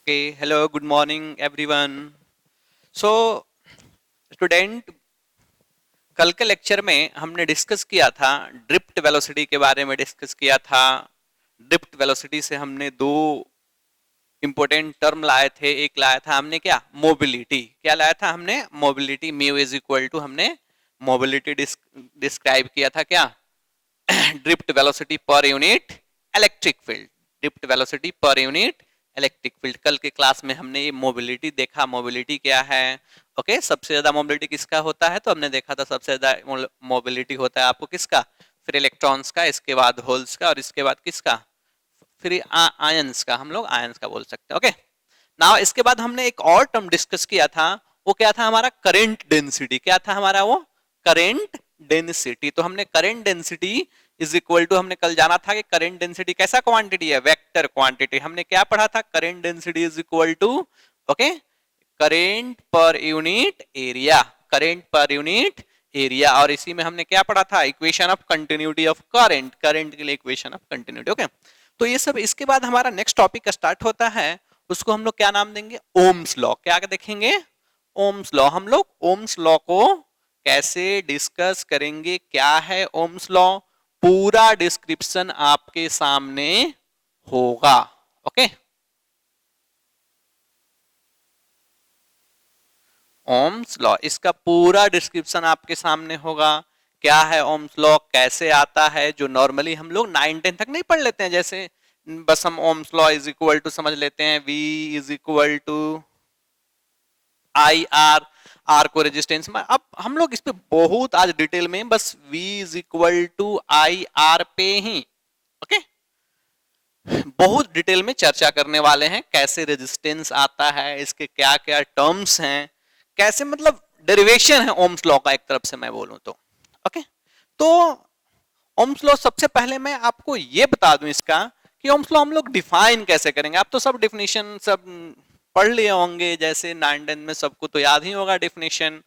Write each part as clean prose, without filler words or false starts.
Okay, hello, good morning everyone. So, student, कल के lecture में हमने डिस्कस किया था ड्रिफ्ट वेलोसिटी के बारे में डिस्कस किया था। ड्रिफ्ट वेलोसिटी से हमने दो इंपॉर्टेंट टर्म लाए थे। एक लाया था हमने क्या, मोबिलिटी। क्या लाया था हमने? Mobility. Mu is equal to, हमने मोबिलिटी डिस्क्राइब किया था क्या, drift velocity per unit electric field. Drift velocity per unit electric field. कल के क्लास में हमने ये मोबिलिटी देखा, मोबिलिटी क्या है। ओके, सबसे ज्यादा मोबिलिटी किसका होता है? तो हमने देखा था सबसे ज्यादा मोबिलिटी होता है आपको किसका? फिर इलेक्ट्रॉन्स का, इसके बाद होल्स का, और इसके बाद किसका? फिर आयंस का। हम लोग आयंस का बोल सकते हैं। ओके, नाउ इसके बाद हमने एक और टर्म डिस्कस किया था। वो क्या था हमारा? Current density. क्या था हमारा वो? Current density. तो हमने current density is equal to, हमने कल जाना था कि करेंट डेंसिटी कैसा क्वांटिटी है? Vector quantity. हमने क्या पढ़ा था? Current density is equal to, okay, current per unit area. Current per unit area. और इसी में हमने क्या पढ़ा था? Equation of continuity of current. Current के लिए इक्वेशन ऑफ कंटिन्यूटी। ओके, तो ये सब इसके बाद हमारा नेक्स्ट टॉपिक स्टार्ट होता है। उसको हम लोग क्या नाम देंगे? Ohm's law. क्या देखेंगे? Ohm's law. हम लोग ओम्स लॉ को कैसे डिस्कस करेंगे? क्या है ओम्स लॉ? पूरा डिस्क्रिप्शन आपके सामने होगा। ओके, ओम्स लॉ, इसका पूरा डिस्क्रिप्शन आपके सामने होगा। क्या है ओम्स लॉ, कैसे आता है, जो नॉर्मली हम लोग 9-10 तक नहीं पढ़ लेते हैं। जैसे बस हम Ohm's law is equal to समझ लेते हैं, V is equal to I R. R को रेजिस्टेंस में, अब हम लोग इस पे बहुत आज डिटेल में बस V is equal to I R पे ही, ओके, बहुत डिटेल में चर्चा करने वाले हैं। कैसे रेजिस्टेंस आता है, इसके क्या क्या टर्म्स हैं, कैसे मतलब डेरिवेशन है ओम्स लॉ का, एक तरफ से मैं बोलूं तो। ओके, तो ओम्स लॉ सबसे पहले मैं आपको ये बता दूं इसका कि ओम्स लॉ हम लोग डिफाइन कैसे करेंगे। आप तो सब डिफिनेशन सब पढ़ लिए होंगे, जैसे 9-10 में सबको तो याद ही होगा डिफिनेशन।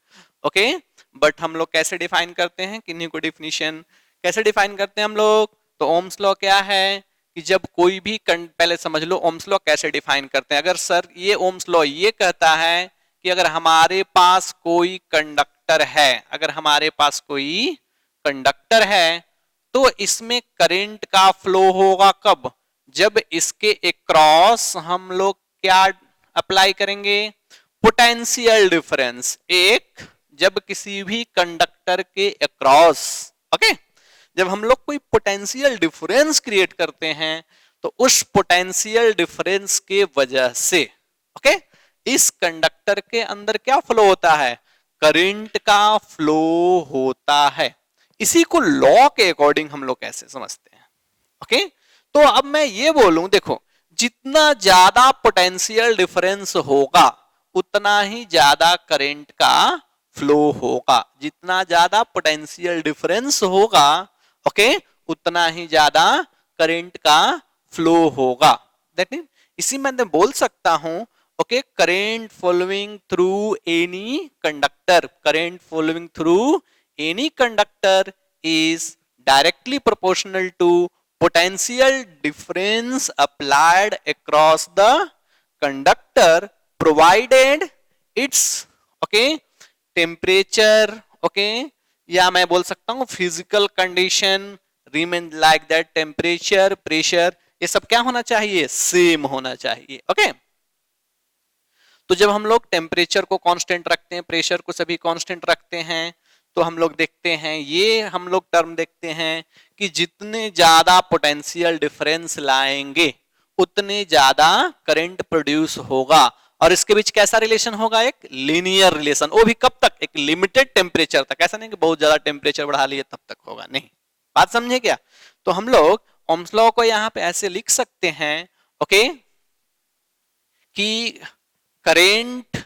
ओके, बट हम लोग कैसे डिफाइन करते हैं किन्हीं को? डिफिनेशन कैसे डिफाइन करते हैं हम लोग? तो ओम्स लॉ क्या है कि जब कोई भी पहले समझ लो ओम्स लॉ कैसे डिफाइन करते हैं। अगर सर ये ओम्स लॉ ये कहता है कि अगर हमारे पास कोई कंडक्टर है, अगर हमारे पास कोई कंडक्टर है, तो इसमें करंट का फ्लो होगा कब? जब इसके अक्रॉस हम लोग क्या अप्लाई करेंगे? Potential difference. एक, जब किसी भी कंडक्टर के अक्रॉस, ओके, जब हम लोग कोई पोटेंशियल डिफरेंस क्रिएट करते हैं, तो उस पोटेंशियल डिफरेंस के वजह से, ओके, इस कंडक्टर के अंदर क्या फ्लो होता है? करंट का फ्लो होता है। इसी को लॉ के अकॉर्डिंग हम लोग कैसे समझते हैं? ओके, तो अब मैं ये बोलूं, देखो, जितना ज्यादा पोटेंशियल डिफरेंस होगा उतना ही ज्यादा करंट का फ्लो होगा। जितना ज्यादा पोटेंशियल डिफरेंस होगा, ओके, उतना ही ज्यादा करंट का फ्लो होगा। दैट मीन इसी में मैं बोल सकता हूं, okay, current following through any conductor, current following through any conductor is directly proportional to potential difference applied across the conductor, provided its, okay, temperature, okay, या मैं बोल सकता हूं physical condition remain like that, temperature, pressure, ये सब क्या होना चाहिए? सेम होना चाहिए। ओके, तो जब हम लोग टेम्परेचर को कांस्टेंट रखते हैं, प्रेशर को सभी कांस्टेंट रखते हैं, तो हम लोग देखते हैं, ये हम लोग टर्म देखते हैं कि जितने ज्यादा पोटेंशियल डिफरेंस लाएंगे उतने ज्यादा करंट प्रोड्यूस होगा। और इसके बीच कैसा रिलेशन होगा? एक लीनियर रिलेशन। वो भी कब तक? एक लिमिटेड टेम्परेचर तक। ऐसा नहीं कि बहुत ज्यादा टेम्परेचर बढ़ा लिए तब तक होगा, नहीं। बात समझे क्या? तो हम लोग ओम्स लॉ को यहां पे ऐसे लिख सकते हैं, ओके, कि current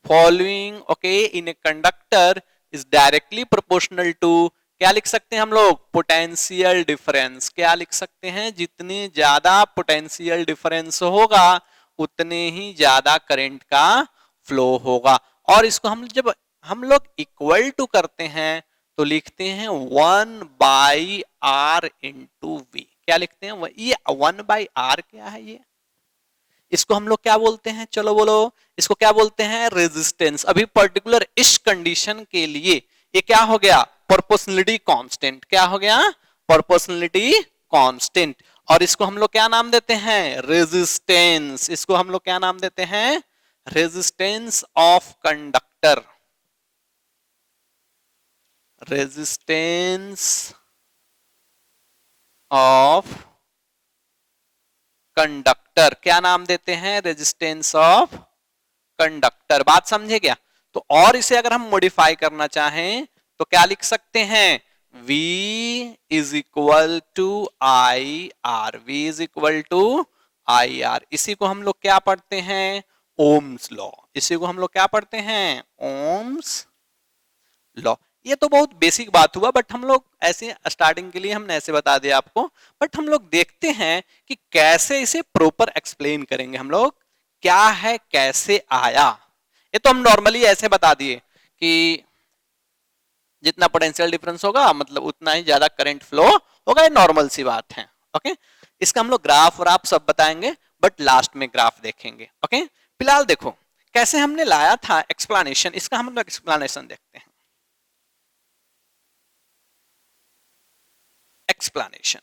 following, okay, in a conductor is directly proportional to, क्या लिख सकते हैं हम लोग? Potential difference. क्या लिख सकते हैं? जितनी ज्यादा पोटेंशियल डिफरेंस होगा उतने ही ज्यादा करंट का फ्लो होगा। और इसको हम जब हम लोग इक्वल टू करते हैं तो लिखते हैं 1/r इंटू वी। क्या लिखते हैं? ये 1/r क्या है? इसको हम लोग क्या बोलते हैं, चलो बोलो, इसको क्या बोलते हैं, रेजिस्टेंस। अभी पर्टिकुलर इस कंडीशन के लिए ये क्या हो गया, प्रोपोर्शनलिटी कांस्टेंट। क्या हो गया, प्रोपोर्शनलिटी कांस्टेंट। और इसको हम लोग क्या नाम देते हैं, रेजिस्टेंस। इसको हम लोग क्या नाम देते हैं, resistance of conductor. Resistance of conductor, क्या नाम देते हैं, रेजिस्टेंस ऑफ कंडक्टर। बात समझे क्या। तो और इसे अगर हम मॉडिफाई करना चाहें तो क्या लिख सकते हैं, V is equal to I R. V is equal to I R. इसी को हम लोग क्या पढ़ते हैं, ओम्स लॉ। इसी को हम लोग क्या पढ़ते हैं, ओम्स लॉ। ये तो बहुत बेसिक बात हुआ, बट हम लोग ऐसे स्टार्टिंग के लिए हमने ऐसे बता दिया आपको। बट हम लोग देखते हैं कि कैसे इसे प्रॉपर एक्सप्लेन करेंगे हम लोग, क्या है, कैसे आया। ये तो हम नॉर्मली ऐसे बता दिए कि जितना पोटेंशियल डिफरेंस होगा मतलब उतना ही ज्यादा करंट फ्लो होगा, ये नॉर्मल सी बात है। ओके, इसका हम लोग ग्राफ और आप सब बताएंगे, बट लास्ट में ग्राफ देखेंगे। ओके, फिलहाल देखो कैसे हमने लाया था एक्सप्लेनेशन, इसका हम लोग एक्सप्लेनेशन देखते हैं। एक्सप्लेनेशन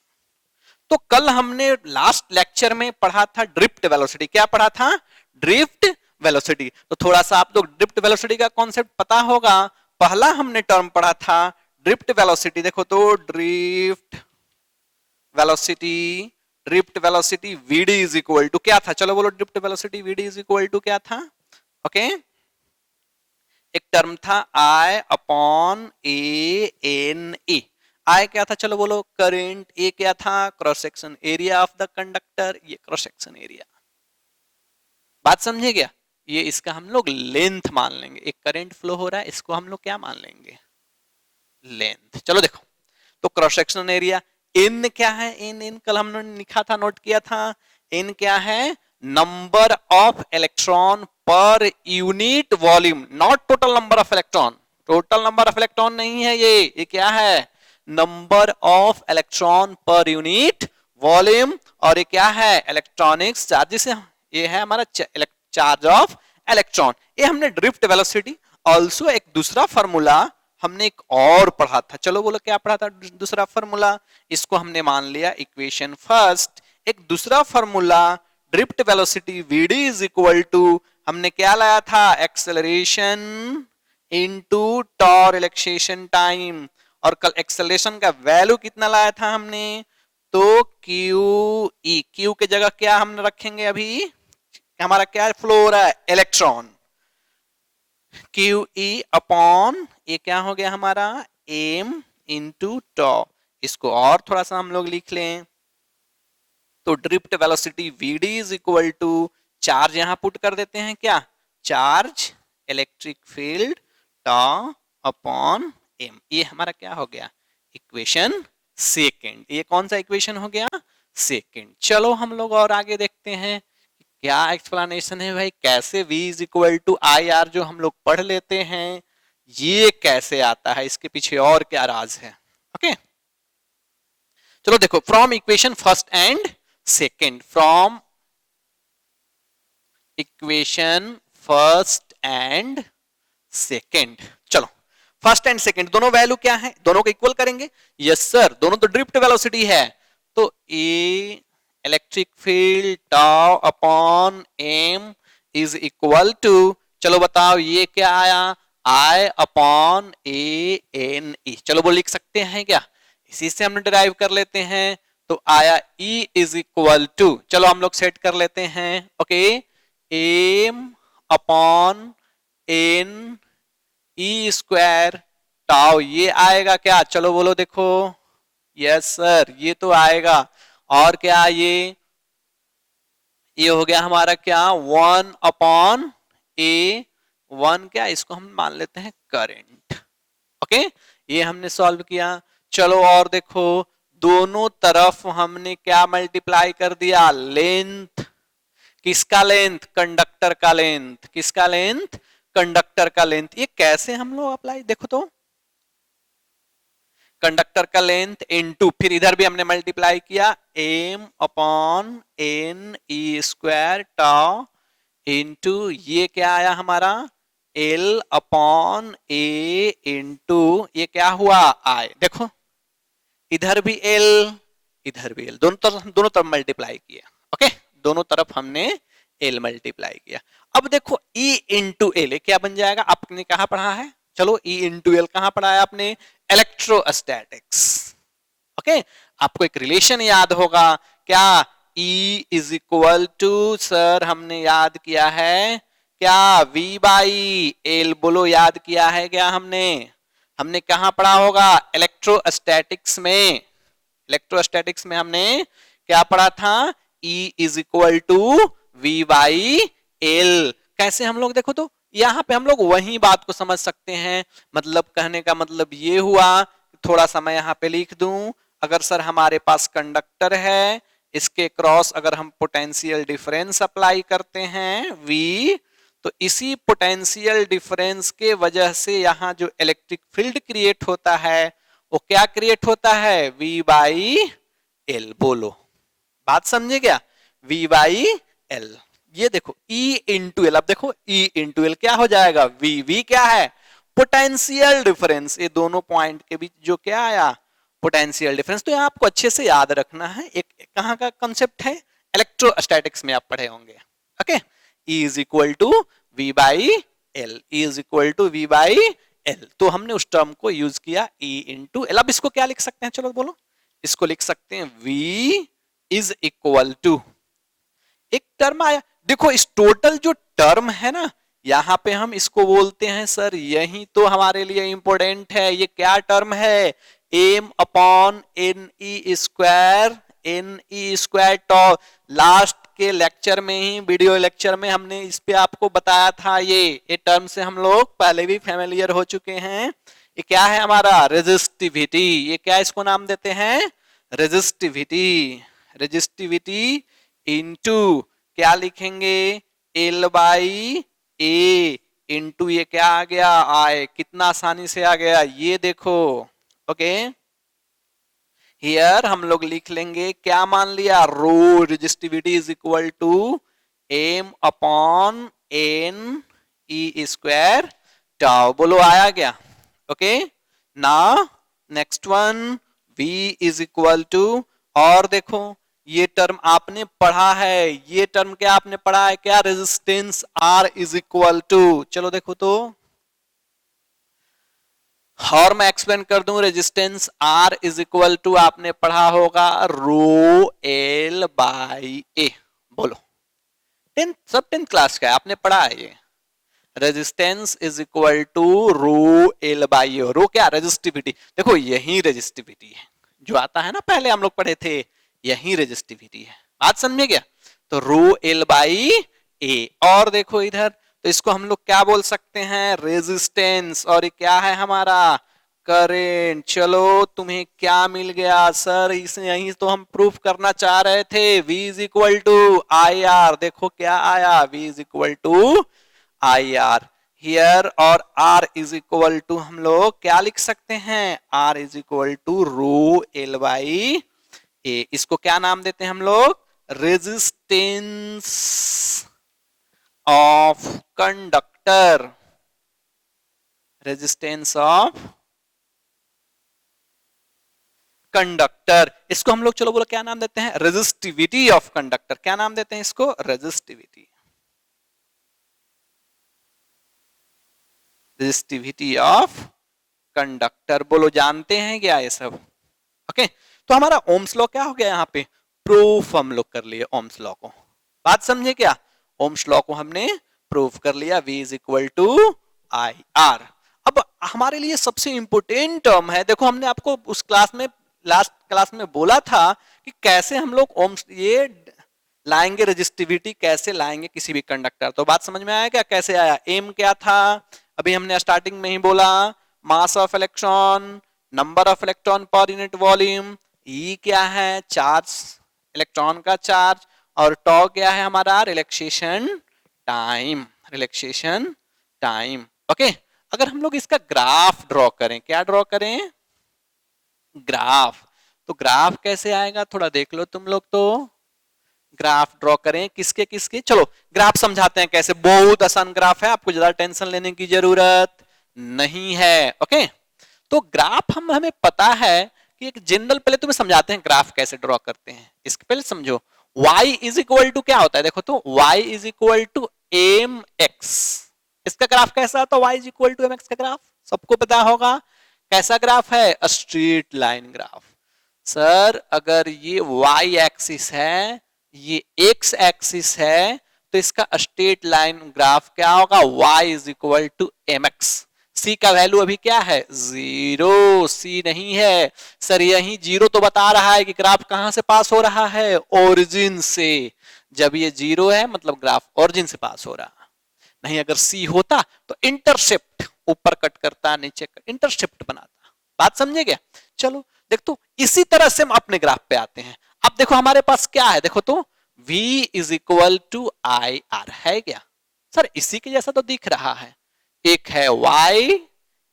तो कल हमने लास्ट लेक्चर में पढ़ा था ड्रिफ्ट वेलोसिटी। क्या पढ़ा था, ड्रिफ्ट वेलोसिटी। तो थोड़ा सा आप लोग ड्रिफ्ट वेलोसिटी का कॉन्सेप्ट पता होगा। पहला हमने टर्म पढ़ा था ड्रिफ्ट वेलोसिटी। देखो तो drift velocity, drift velocity V D is equal to क्या था, चलो बोलो, drift velocity V D is equal to क्या था। ओके, एक टर्म था आई अपॉन ए एन ए। आई क्या था, चलो बोलो, करंट। ए क्या था, cross section area of the conductor, ये क्रॉस सेक्शन एरिया। बात समझे क्या, ये इसका हम लोग लेंथ मान लेंगे। एक करंट फ्लो हो रहा है, इसको हम लोग क्या मान लेंगे, लेंथ। चलो देखो, तो क्रॉस सेक्शन एरिया एन क्या है, एन एन कल हमने लिखा था, नोट किया था। एन क्या है, number of electron per unit volume, not total number of electron. Total number of electron नहीं है ये क्या है, number of electron per unit volume. और ये क्या है, इलेक्ट्रॉनिक्स चार्जेस। ये है हमारा चार्ज ऑफ इलेक्ट्रॉन। ये हमने ड्रिफ्ट वेलोसिटी। ऑल्सो एक दूसरा फॉर्मूला हमने एक और पढ़ा था, चलो बोलो क्या पढ़ा था, दूसरा फॉर्मूला। इसको हमने मान लिया इक्वेशन फर्स्ट। एक दूसरा formula drift velocity V D is equal to, हमने क्या लाया था, acceleration into tau relaxation time. और कल एक्सेलरेशन का वैल्यू कितना लाया था हमने, तो क्यू ई। क्यू के जगह क्या हम रखेंगे, अभी हमारा क्या फ्लो हो रहा है, इलेक्ट्रॉन। क्यू ई अपॉन ये क्या हो गया हमारा, एम इंटू टॉ। इसको और थोड़ा सा हम लोग लिख लें, तो drift velocity V D is equal to, charge यहां पुट कर देते हैं, क्या, charge electric field tau upon M. ये हमारा क्या हो गया, इक्वेशन सेकेंड। ये कौन सा इक्वेशन हो गया, सेकेंड। चलो हम लोग और आगे देखते हैं क्या एक्सप्लेनेशन है भाई, कैसे V is equal to I R जो हम लोग पढ़ लेते हैं, ये कैसे आता है, इसके पीछे और क्या राज है। ओके, चलो देखो, from equation first and second, from equation first and second. चलो फर्स्ट एंड सेकेंड दोनों वैल्यू क्या है, दोनों को इक्वल करेंगे। यस सर, दोनों तो ड्रिफ्ट वेलोसिटी है, तो a electric field tau upon M is equal to, चलो बताओ ये क्या आया, आई अपॉन ए एन ई। चलो वो लिख सकते हैं क्या, इसी से हम डिराइव कर लेते हैं। तो आया E इज इक्वल टू, चलो हम लोग सेट कर लेते हैं। Okay, M upon N E square tau, ये आएगा क्या, चलो बोलो देखो, यस सर ये तो आएगा। और क्या, ये हो गया हमारा क्या, 1 अपॉन ए, 1 क्या, इसको हम मान लेते हैं करंट। ओके, ये हमने सॉल्व किया। चलो और देखो, दोनों तरफ हमने क्या मल्टीप्लाई कर दिया, लेंथ। किसका लेंथ, कंडक्टर का लेंथ। किसका लेंथ, कंडक्टर का लेंथ। ये कैसे हम लोग अप्लाई, देखो तो कंडक्टर का लेंथ इनटू, फिर इधर भी हमने मल्टीप्लाई किया m अपॉन n ई स्क्वायर टाउ इनटू ये क्या आया हमारा l अपॉन a इनटू ये क्या हुआ I। देखो इधर भी l इधर भी l, दोनों तरफ मल्टीप्लाई किया। ओके, दोनों तरफ हमने l मल्टीप्लाई किया। अब देखो E इंटू एल क्या बन जाएगा, आपने कहा पढ़ा है, चलो E इंटू एल कहां पढ़ा है आपने, इलेक्ट्रोस्टैटिक्स। ओके, आपको एक रिलेशन याद होगा क्या, E is equal to, sir हमने याद किया है क्या, V बाई एल, बोलो याद किया है क्या हमने कहा पढ़ा होगा इलेक्ट्रोस्टैटिक्स में, इलेक्ट्रोस्टैटिक्स में हमने क्या पढ़ा था, E is equal to V by L. कैसे हम लोग देखो तो यहां पे हम लोग वही बात को समझ सकते हैं, मतलब कहने का मतलब ये हुआ, थोड़ा सा मैं यहां पे लिख दूं, अगर सर हमारे पास कंडक्टर है, इसके क्रॉस अगर हम पोटेंशियल डिफरेंस अप्लाई करते हैं V, तो इसी पोटेंशियल डिफरेंस के वजह से यहां जो इलेक्ट्रिक फील्ड क्रिएट होता है वो क्या क्रिएट होता है, V बाई एल। बोलो बात समझे क्या, V बाई एल। ये देखो E इंटू एल, अब देखो E इंटू एल क्या हो जाएगा, V क्या है, पोटेंशियल डिफरेंस, ये दोनों पॉइंट के बीच जो क्या आया, पोटेंशियल डिफरेंस। तो ये आपको अच्छे से याद रखना है, एक कहां का कंसेप्ट है, इलेक्ट्रोस्टैटिक्स में आप पढ़े होंगे। Okay, E is equal to V by L, E is equal to V by L. तो हमने उस टर्म को यूज किया E इंटू एल। अब इसको क्या लिख सकते हैं, चलो बोलो, इसको लिख सकते हैं V इज इक्वल टू, एक टर्म आया, देखो इस टोटल जो टर्म है ना, यहां पे हम इसको बोलते हैं सर, यही तो हमारे लिए इंपॉर्टेंट है, ये क्या टर्म है, m upon N E square, n ई स्क्वायर टॉ। लास्ट के लेक्चर में ही, वीडियो लेक्चर में हमने इस पे आपको बताया था, ये टर्म से हम लोग पहले भी फैमिलियर हो चुके हैं। ये क्या है हमारा, रेजिस्टिविटी, ये क्या इसको नाम देते हैं, रेजिस्टिविटी। रेजिस्टिविटी इंटू क्या लिखेंगे, एल बाई ए इंटू ये क्या आ गया, आई, कितना आसानी से आ गया, ये देखो। ओके, हियर हम लोग लिख लेंगे, क्या मान लिया, rho resistivity is equal to M upon N E square tau. बोलो आया क्या, ओके ना, next one V is equal to, और देखो ये टर्म आपने पढ़ा है, ये टर्म क्या आपने पढ़ा है क्या, resistance R is equal to, चलो देखो तो, और मैं एक्सप्लेन कर दूं, resistance R is equal to आपने पढ़ा होगा रो एल बाई ए। बोलो टेंथ, सब 10th क्लास का है, आपने पढ़ा है ये, resistance is equal to rho L by A. Rho क्या, रेजिस्टिविटी, देखो यही रेजिस्टिविटी है जो आता है ना, पहले हम लोग पढ़े थे, यही रेजिस्टिविटी है, बात समझे क्या, तो रो एल बाई ए। और देखो इधर, तो इसको हम लोग क्या बोल सकते हैं, रेजिस्टेंस, और ये क्या है हमारा, करेंट। चलो तुम्हें क्या मिल गया सर, इसे यही तो हम प्रूफ करना चाह रहे थे, V is equal to I R. देखो क्या आया, V is equal to I R here, और R इज इक्वल टू हम लोग क्या लिख सकते हैं, R is equal to rho L by A. इसको क्या नाम देते हैं हम लोग, resistance of conductor, resistance of conductor. इसको हम लोग चलो बोलो क्या नाम देते हैं, रेजिस्टिविटी ऑफ कंडक्टर। क्या नाम देते हैं इसको, रेजिस्टिविटी, रेजिस्टिविटी ऑफ कंडक्टर। बोलो जानते हैं क्या ये सब, ओके। तो हमारा ओम्स लॉ क्या हो गया, यहाँ पे प्रूफ हम लोग कर लिए ओम्स लॉ को, बात समझे क्या, ओम्स लॉ को हमने प्रूफ कर लिया, V is equal to I R. अब हमारे लिए सबसे इंपोर्टेंट टर्म है, देखो हमने आपको उस क्लास में, लास्ट क्लास में बोला था कि कैसे हम लोग ओम्स ये लाएंगे, रेजिस्टिविटी कैसे लाएंगे किसी भी कंडक्टर। तो बात समझ में आया क्या, कैसे आया, एम क्या था, अभी हमने स्टार्टिंग में ही बोला, mass of electron, number of electron per unit volume, E क्या है, चार्ज, इलेक्ट्रॉन का चार्ज, और टॉ क्या है हमारा, relaxation time, relaxation time. Okay, अगर हम लोग इसका ग्राफ ड्रॉ करें, क्या ड्रॉ करें, ग्राफ। तो ग्राफ कैसे आएगा थोड़ा देख लो तुम लोग। तो ग्राफ ड्रॉ करें किसके किसके, चलो ग्राफ समझाते हैं कैसे। बहुत आसान ग्राफ है, आपको ज्यादा टेंशन लेने की जरूरत नहीं है। ओके, तो ग्राफ हमें पता है कि एक जनरल, पहले तुम्हें समझाते हैं ग्राफ कैसे ड्रॉ करते हैं। इसके पहले समझो y इज इक्वल टू क्या होता है, देखो तो y is equal to M X. इसका ग्राफ कैसा होता है, y is equal to M X का ग्राफ सबको पता होगा। कैसा ग्राफ है, स्ट्रेट लाइन ग्राफ। सर अगर ये y एक्सिस है, ये x एक्सिस है, तो इसका स्ट्रेट लाइन ग्राफ क्या होगा, y is equal to M X. C का वैल्यू अभी क्या है, जीरो। सी नहीं है सर, यही जीरो तो बता रहा है कि ग्राफ कहां से पास हो रहा है, ओरिजिन से। जब ये जीरो है मतलब ग्राफ ओरिजिन से पास हो रहा। नहीं अगर सी होता तो इंटरसेप्ट, ऊपर कट करता नीचे इंटरसेप्ट बनाता। बात समझे क्या। चलो देख, तो इसी तरह से हम अपने ग्राफ पे आते हैं। अब देखो हमारे पास क्या है, देखो तो v is equal to I R है क्या। सर इसी के जैसा तो दिख रहा है। एक है y,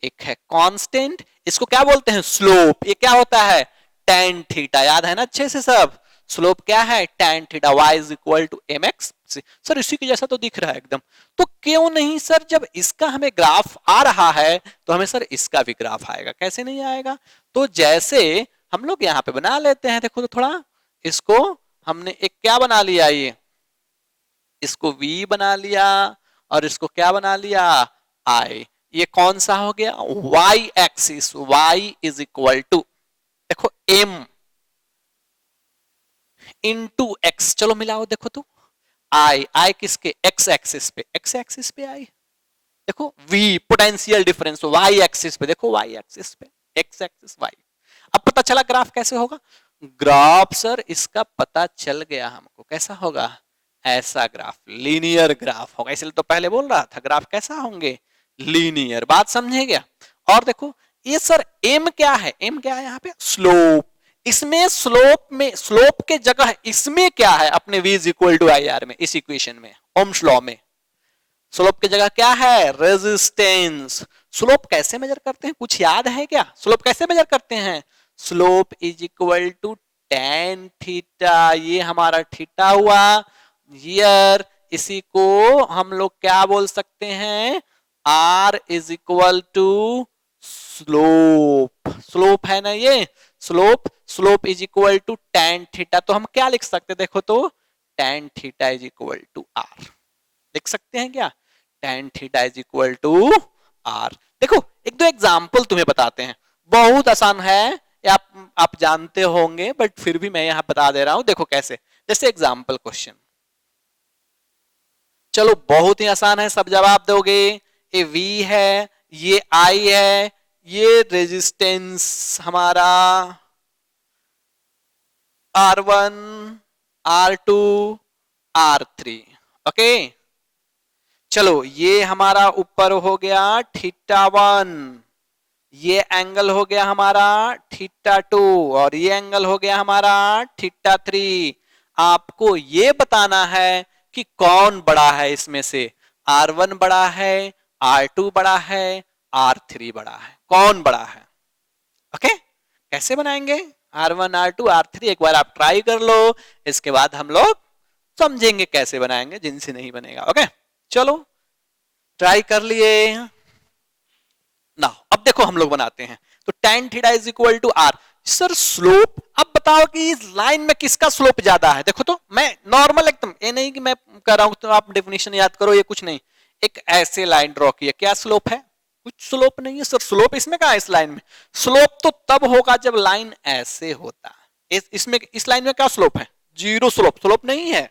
एक है कांस्टेंट, इसको क्या बोलते हैं, स्लोप। ये क्या होता है, tan थीटा, याद है ना अच्छे से सब। स्लोप क्या है, tan theta, y is equal to M X. Sir इसी के जैसा तो दिख रहा है एकदम। तो क्यों नहीं सर, जब इसका हमें ग्राफ आ रहा है तो हमें सर इसका भी ग्राफ आएगा, कैसे नहीं आएगा। तो जैसे हम लोग यहाँ पे बना लेते हैं, देखो तो थोड़ा इसको हमने एक क्या बना लिया, ये इसको v बना लिया और इसको क्या बना लिया, i। ये कौन सा हो गया, y axis, y is equal to देखो m इंटू x। चलो मिलाओ देखो तो, i किसके, x एक्सिस पे, x एक्सिस पे i। देखो v potential difference, y axis पे देखो, y एक्सिस पे, x एक्सिस y। अब पता चला ग्राफ कैसे होगा। ग्राफ सर इसका पता चल गया हमको, कैसा होगा, ऐसा ग्राफ, लीनियर ग्राफ होगा। इसलिए तो पहले बोल रहा था ग्राफ कैसा होंगे, लीनियर। बात समझे क्या। और देखो ये सर m क्या है, m क्या है यहाँ पे, स्लोप। इसमें स्लोप में, स्लोप के जगह इसमें क्या है, अपने v is equal to I R में, इस इक्वेशन में, ओम्स लॉ में स्लोप की जगह क्या है, रेजिस्टेंस। स्लोप कैसे मेजर करते हैं, कुछ याद है क्या, स्लोप कैसे मेजर करते हैं, slope is equal to tan theta. ये हमारा थीटा हुआ, ईयर, इसी को हम लोग क्या बोल सकते हैं, r is equal to slope. Slope है ना ये, slope, slope is equal to tan theta. तो हम क्या लिख सकते हैं, देखो तो tan theta is equal to r लिख सकते हैं क्या, tan theta is equal to r। देखो एक दो एग्जांपल तुम्हें बताते हैं, बहुत आसान है, आप जानते होंगे बट फिर भी मैं यहां बता दे रहा हूं। देखो कैसे, जैसे एग्जांपल क्वेश्चन, चलो बहुत ही आसान है, सब जवाब दोगे। ये v है, ये i है, ये रेजिस्टेंस हमारा R1, R2, R3। ओके चलो ये हमारा ऊपर हो गया थीटा 1, ये एंगल हो गया हमारा थीटा 2 और ये एंगल हो गया हमारा थीटा 3। आपको ये बताना है कि कौन बड़ा है इसमें से, R1 बड़ा है, R2 बड़ा है, R3 बड़ा है, कौन बड़ा है। ओके कैसे बनाएंगे, R1, R2, R3 एक बार आप ट्राई कर लो, इसके बाद हम लोग समझेंगे कैसे बनाएंगे, जिनसे नहीं बनेगा। ओके चलो ट्राई कर लिए ना। अब देखो हम लोग बनाते हैं, तो tan theta is equal to r। Sir slope, अब बताओ कि इस लाइन में किसका स्लोप ज्यादा है। देखो तो मैं नॉर्मल एकदम, ये नहीं कि मैं कर रहा हूं तो आप डेफिनेशन याद करो, ये कुछ नहीं, एक ऐसे लाइन ड्रॉ किया, क्या स्लोप है, कुछ स्लोप नहीं है। सर स्लोप इसमें कहां है, इस लाइन में। स्लोप तो तब होगा जब लाइन ऐसे होता है, इसमें इस लाइन में क्या स्लोप है, जीरो स्लोप, स्लोप नहीं है।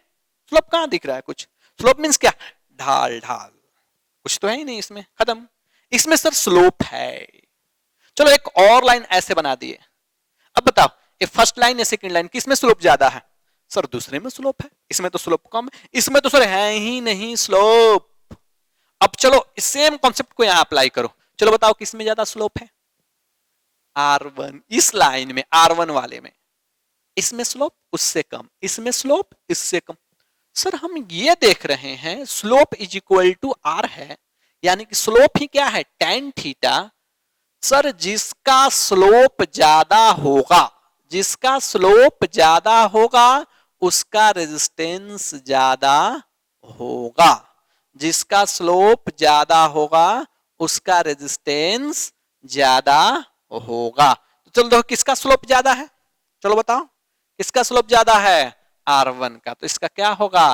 स्लोप कहां दिख रहा है कुछ, स्लोप मीन्स क्या, ढाल ढाल, कुछ तो है ही नहीं इसमें, खत्म। इसमें सर स्लोप है। चलो एक और लाइन ऐसे बना दिए, अब बताओ ये फर्स्ट लाइन या सेकंड लाइन, किसमें स्लोप ज्यादा है, सर दूसरे में स्लोप है, इसमें तो स्लोप कम है, इसमें तो सर है ही नहीं स्लोप। अब चलो सेम कॉन्सेप्ट को यहां अप्लाई करो, चलो बताओ किसमें ज्यादा स्लोप है, R1, इस लाइन में, R1 वाले में, इसमें स्लोप उससे कम, इसमें स्लोप इससे कम। सर हम ये देख रहे हैं slope is equal to r है, यानी कि स्लोप ही क्या है tan थीटा, सर जिसका स्लोप ज्यादा होगा, जिसका स्लोप ज्यादा होगा उसका रेजिस्टेंस ज्यादा होगा, जिसका स्लोप ज्यादा होगा उसका रेजिस्टेंस ज्यादा होगा। तो चलो देखो किसका स्लोप ज्यादा है, चलो बताओ किसका स्लोप ज्यादा है, R1 का। तो इसका क्या होगा,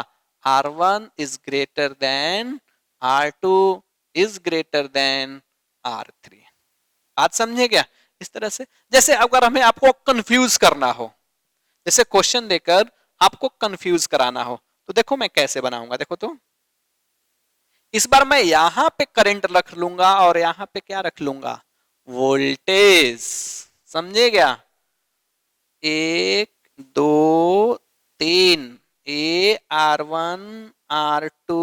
R1 is greater than R2 is greater than R3। बात समझे क्या? इस तरह से जैसे अगर हमें आपको कंफ्यूज करना हो, जैसे क्वेश्चन देकर आपको कंफ्यूज कराना हो, तो देखो मैं कैसे बनाऊंगा। देखो तो इस बार मैं यहां पे करंट रख लूंगा और यहां पे क्या रख लूंगा, वोल्टेज। समझे क्या? 1 2 3 ए R1 R2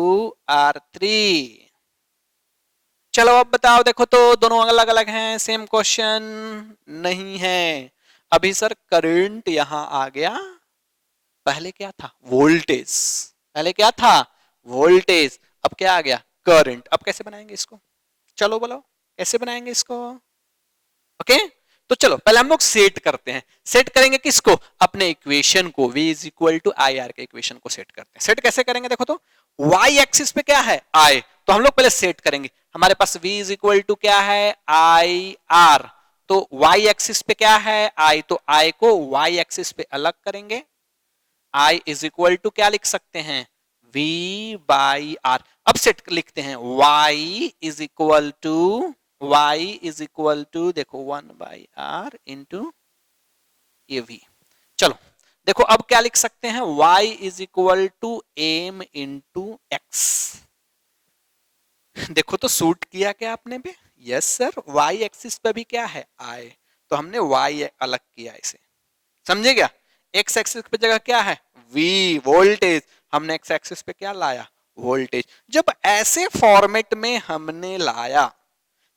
R3। चलो अब बताओ, देखो तो दोनों अलग अलग हैं, सेम क्वेश्चन नहीं है। अभी सर करंट यहां आ गया, पहले क्या था, वोल्टेज। पहले क्या था, वोल्टेज। अब क्या आ गया, करंट। अब कैसे बनाएंगे इसको, चलो बोलो कैसे बनाएंगे इसको। ओके तो चलो पहले हम लोग सेट करते हैं। सेट करेंगे किसको, अपने इक्वेशन को, v is equal to I R के इक्वेशन को सेट करते हैं। सेट कैसे करेंगे, देखो तो y एक्सिस पे क्या है, i, तो हम लोग पहले सेट करेंगे। हमारे पास v इज इक्वल टू क्या है, आई आर, तो y एक्सिस पे क्या है, i, तो i को y एक्सिस पे अलग करेंगे। i इज इक्वल टू क्या लिख सकते हैं, v बाई आर। अब सेट लिखते हैं, y is equal to, y is equal to देखो 1/r इंटू ये v। चलो देखो अब क्या लिख सकते हैं, y is equal to M into X. देखो तो सूट किया क्या आपने भी, यस सर, y एक्सिस पे भी क्या है, i, तो हमने y अलग किया इसे। समझे क्या? x एक्सिस पे जगह क्या है, v वोल्टेज, हमने x एक्सिस पे क्या लाया, वोल्टेज। जब ऐसे फॉर्मेट में हमने लाया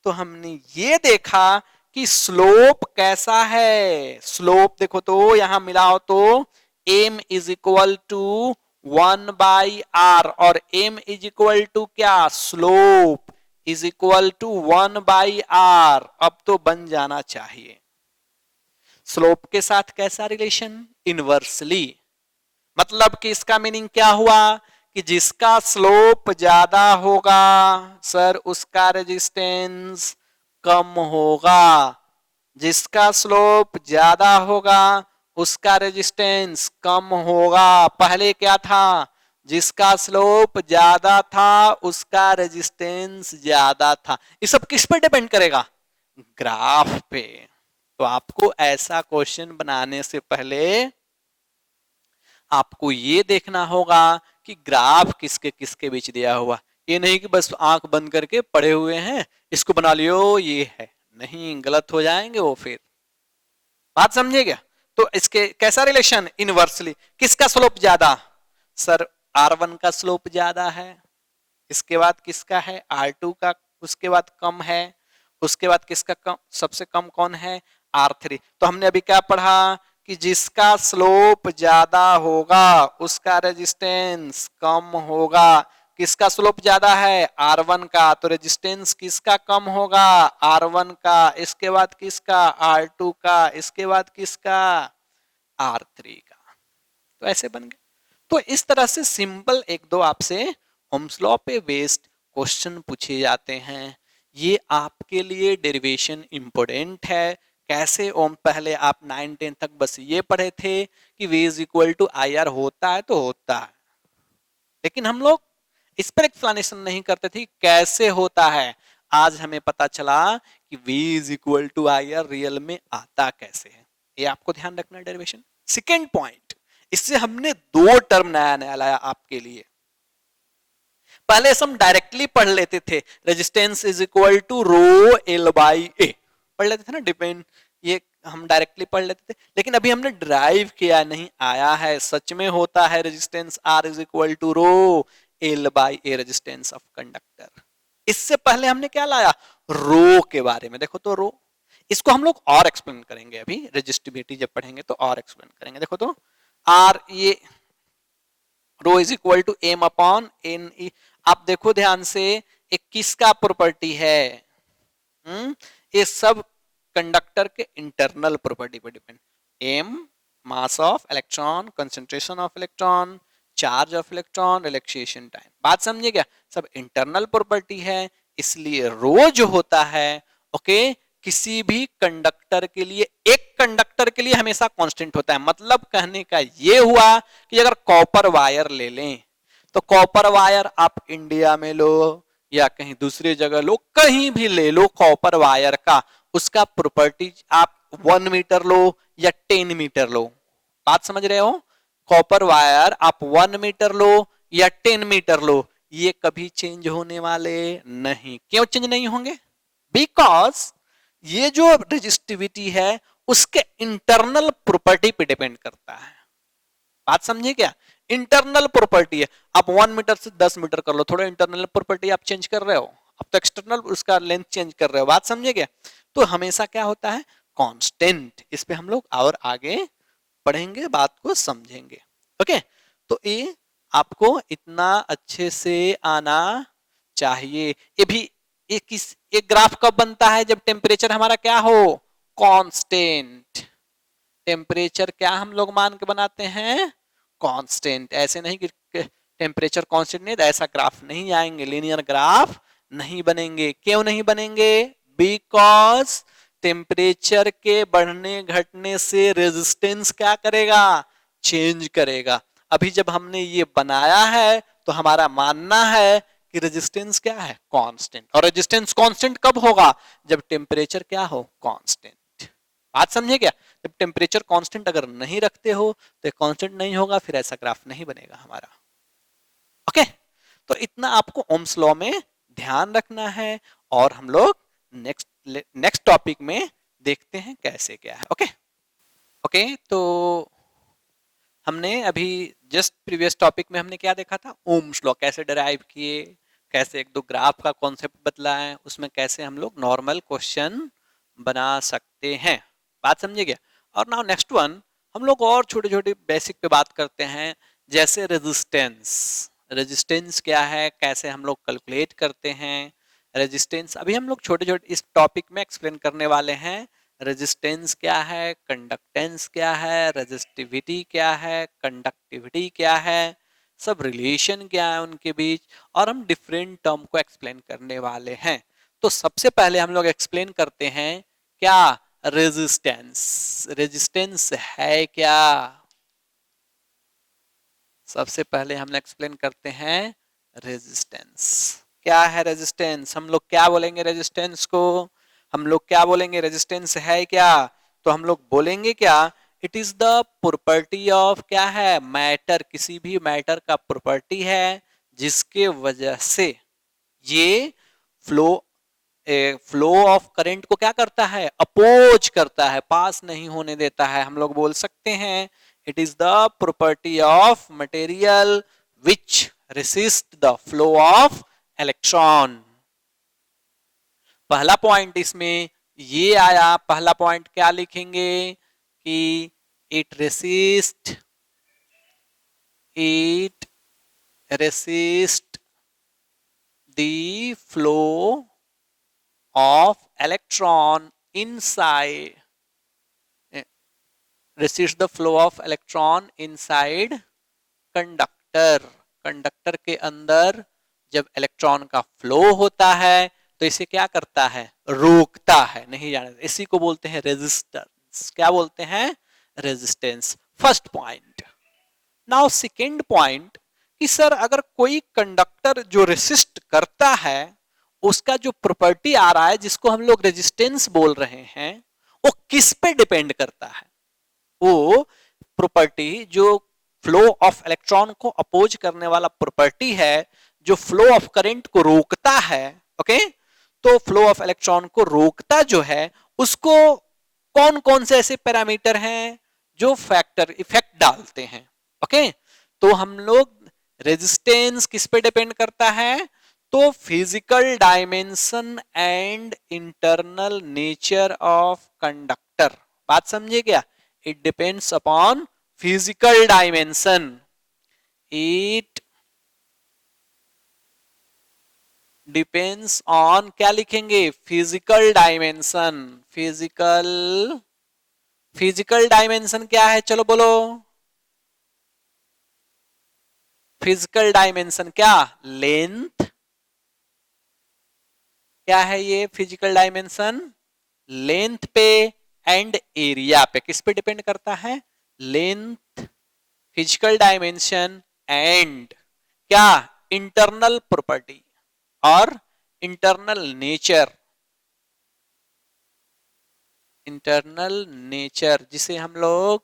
तो हमने ये देखा कि स्लोप कैसा है। स्लोप देखो तो यहां मिलाओ तो m is equal to 1/r, और m इज इक्वल टू क्या, slope is equal to 1/r। अब तो बन जाना चाहिए। स्लोप के साथ कैसा रिलेशन, इनवर्सली। मतलब कि इसका मीनिंग क्या हुआ कि जिसका स्लोप ज्यादा होगा सर उसका रेजिस्टेंस कम होगा, जिसका स्लोप ज्यादा होगा उसका रेजिस्टेंस कम होगा। पहले क्या था, जिसका स्लोप ज्यादा था उसका रेजिस्टेंस ज्यादा था। ये सब किस पर डिपेंड करेगा, ग्राफ पे। तो आपको ऐसा क्वेश्चन बनाने से पहले आपको ये देखना होगा कि ग्राफ किसके किसके बीच दिया हुआ। ये नहीं कि बस आंख बंद करके पढ़े हुए हैं इसको बना लियो ये है, नहीं, गलत हो जाएंगे वो फिर। बात समझे क्या? तो इसके कैसा रिलेशन, इनवर्सली। किसका स्लोप ज्यादा, सर R1 का स्लोप ज्यादा है, इसके बाद किसका है, R2 का, उसके बाद कम है, उसके बाद किसका कम, सबसे कम कौन है, R3। तो हमने अभी क्या पढ़ा कि जिसका स्लोप ज्यादा होगा उसका रेजिस्टेंस कम होगा। किसका स्लोप ज्यादा है, R1 का, तो रेजिस्टेंस किसका कम होगा, R1 का। इसके बाद किसका, R2 का। इसके बाद किसका, R3 का। तो ऐसे बन गए। तो इस तरह से सिंपल एक दो आपसे ओम्स लॉ पे बेस्ड क्वेश्चन पूछे जाते हैं। ये आपके लिए डेरिवेशन इंपॉर्टेंट है। कैसे ओम, पहले आप 9-10 तक बस ये पढ़े थे कि V is equal to I R होता है तो होता है, लेकिन हम लोग इस पर एक्सप्लेनेशन नहीं करते थे कैसे होता है। आज हमें पता चला कि V is equal to I R real में आता कैसे है। ये आपको ध्यान रखना है डेरिवेशन। सेकेंड पॉइंट, इससे हमने दो टर्म नया नया लाया आपके लिए। पहले हम डायरेक्टली पढ़ लेते थे, resistance is equal to rho L by A, पढ़ लेते थे ना, डिपेंड, ये हम डायरेक्टली पढ़ लेते थे। लेकिन अभी हमने ड्राइव किया, नहीं आया है, सच में होता है resistance R is equal to rho L by A, resistance of conductor. इससे पहले हमने क्या लाया, रो के बारे में। देखो तो रो, इसको हम लोग और एक्सप्लेन करेंगे, अभी रेजिस्टिविटी जब पढ़ेंगे तो और एक्सप्लेन करेंगे। देखो तो आर, ये rho is equal to M upon N E. आप देखो ध्यान से, एक किसका प्रॉपर्टी है, ये सब कंडक्टर के इंटरनल प्रॉपर्टी पर depend. M mass of electron, concentration of electron, charge of electron, relaxation time. बात समझे क्या? सब इंटरनल प्रॉपर्टी है, इसलिए रो जो होता है ओके किसी भी कंडक्टर के लिए, एक कंडक्टर के लिए हमेशा कांस्टेंट होता है। मतलब कहने का ये हुआ कि अगर कॉपर वायर ले लें तो कॉपर वायर आप इंडिया में लो या कहीं दूसरी जगह लो, कहीं भी ले लो कॉपर वायर का, उसका प्रॉपर्टीज आप 1 मीटर लो या 10 मीटर लो। बात समझ रहे हो? कॉपर वायर आप 1 मीटर लो या 10 मीटर लो, ये कभी चेंज होने वाले नहीं। क्यों चेंज नहीं होंगे? बिकॉज ये जो रेजिस्टिविटी है उसके इंटरनल प्रॉपर्टी पे डिपेंड करता है। बात समझे क्या? इंटरनल प्रॉपर्टी है। आप 1 मीटर से 10 मीटर कर लो, थोड़ा इंटरनल प्रॉपर्टी आप चेंज कर रहे हो, अब तो एक्सटर्नल उसका लेंथ चेंज कर रहे हो। बात समझे क्या? तो हमेशा क्या होता है? कांस्टेंट। इस पे हम लोग और आगे पढ़ेंगे, बात को समझेंगे। ओके, तो ये आपको इतना अच्छे से आना चाहिए। ये भी एक ग्राफ कब बनता है? जब टेम्परेचर हमारा क्या हो? कांस्टेंट। टेम्परेचर क्या हम लोग मान के बनाते हैं? कांस्टेंट। ऐसे नहीं कि टेम्परेचर कांस्टेंट नहीं, ऐसा ग्राफ नहीं आएंगे, लीनियर ग्राफ नहीं बनेंगे। क्यों नहीं बनेंगे? बिकॉज टेम्परेचर के बढ़ने घटने से रेजिस्टेंस क्या करेगा? चेंज करेगा। अभी जब हमने ये बनाया है तो हमारा मानना है कि रेजिस्टेंस क्या है? कांस्टेंट। और रेजिस्टेंस कांस्टेंट कब होगा? जब टेम्परेचर क्या हो? कांस्टेंट। बात समझे क्या? जब टेम्परेचर कांस्टेंट अगर नहीं रखते हो तो कांस्टेंट नहीं होगा, फिर ऐसा ग्राफ नहीं बनेगा हमारा। ओके, तो इतना आपको ओम्स लॉ में ध्यान रखना है और हम लोग नेक्स्ट टॉपिक में देखते हैं कैसे क्या है। ओके ओके, तो हमने अभी जस्ट प्रीवियस टॉपिक में हमने क्या देखा था? ओम्स लॉ कैसे डिराइव किए, कैसे एक दो ग्राफ का कॉन्सेप्ट बतला है, उसमें कैसे हम लोग नॉर्मल क्वेश्चन बना सकते हैं। बात समझे क्या? और नाउ नेक्स्ट वन हम लोग और छोटे छोटे बेसिक पे बात करते हैं, जैसे रेजिस्टेंस। रेजिस्टेंस क्या है, कैसे हम लोग कैलकुलेट करते हैं रेजिस्टेंस, अभी हम लोग छोटे छोटे इस टॉपिक में एक्सप्लेन करने वाले हैं। रेजिस्टेंस क्या है, कंडक्टेंस क्या है, रेजिस्टिविटी क्या है, कंडक्टिविटी क्या है, सब रिलेशन क्या है उनके बीच, और हम डिफरेंट टर्म को एक्सप्लेन करने वाले हैं। तो सबसे पहले हम लोग एक्सप्लेन करते हैं क्या? रेजिस्टेंस। रेजिस्टेंस है क्या? सबसे पहले हम एक्सप्लेन करते हैं रेजिस्टेंस। क्या है रेजिस्टेंस? हम लोग क्या बोलेंगे रेजिस्टेंस को? हम लोग क्या बोलेंगे? रेजिस्टेंस है क्या? तो हम लोग बोलेंगे क्या? It is the property of क्या है? मैटर। किसी भी मैटर का प्रॉपर्टी है जिसके वजह से ये फ्लो फ्लो ऑफ करंट को क्या करता है? अपोज करता है, पास नहीं होने देता है। हम लोग बोल सकते हैं it is the property of material which resist the flow of electron. पहला पॉइंट इसमें ये आया। पहला पॉइंट क्या लिखेंगे कि it resist the flow of electron inside resist the flow of electron inside conductor। Conductor के अंदर जब इलेक्ट्रॉन का फ्लो होता है तो इसे क्या करता है? रोकता है। नहीं जाने, इसी को बोलते हैं रेजिस्टेंस। क्या बोलते हैं? Resistance. First point. Now second point कि सर अगर कोई कंडक्टर जो रेसिस्ट करता है उसका जो प्रॉपर्टी आ रहा है जिसको हम लोग रेजिस्टेंस बोल रहे हैं वो किस पे डिपेंड करता है? वो प्रॉपर्टी जो फ्लो ऑफ इलेक्ट्रॉन को अपोज करने वाला प्रॉपर्टी है, जो फ्लो ऑफ करंट को रोकता है। ओके, तो फ्लो ऑफ इलेक्ट्रॉन को रोकता जो है उसको कौन कौन से ऐसे पैरामीटर हैं जो फैक्टर इफेक्ट डालते हैं? ओके, तो हम लोग रेजिस्टेंस किस पे डिपेंड करता है? तो physical dimension and internal nature of conductor. बात समझे क्या? It depends upon physical dimension. It depends on क्या लिखेंगे, physical dimension. Physical physical dimension क्या है, चलो बोलो। फिजिकल डायमेंशन क्या, लेंथ। क्या है ये फिजिकल डायमेंशन, लेंथ पे एंड एरिया पे। किस पे डिपेंड करता है, लेंथ, फिजिकल डायमेंशन एंड क्या, इंटरनल प्रॉपर्टी और इंटरनल नेचर। इंटरनल नेचर जिसे हम लोग,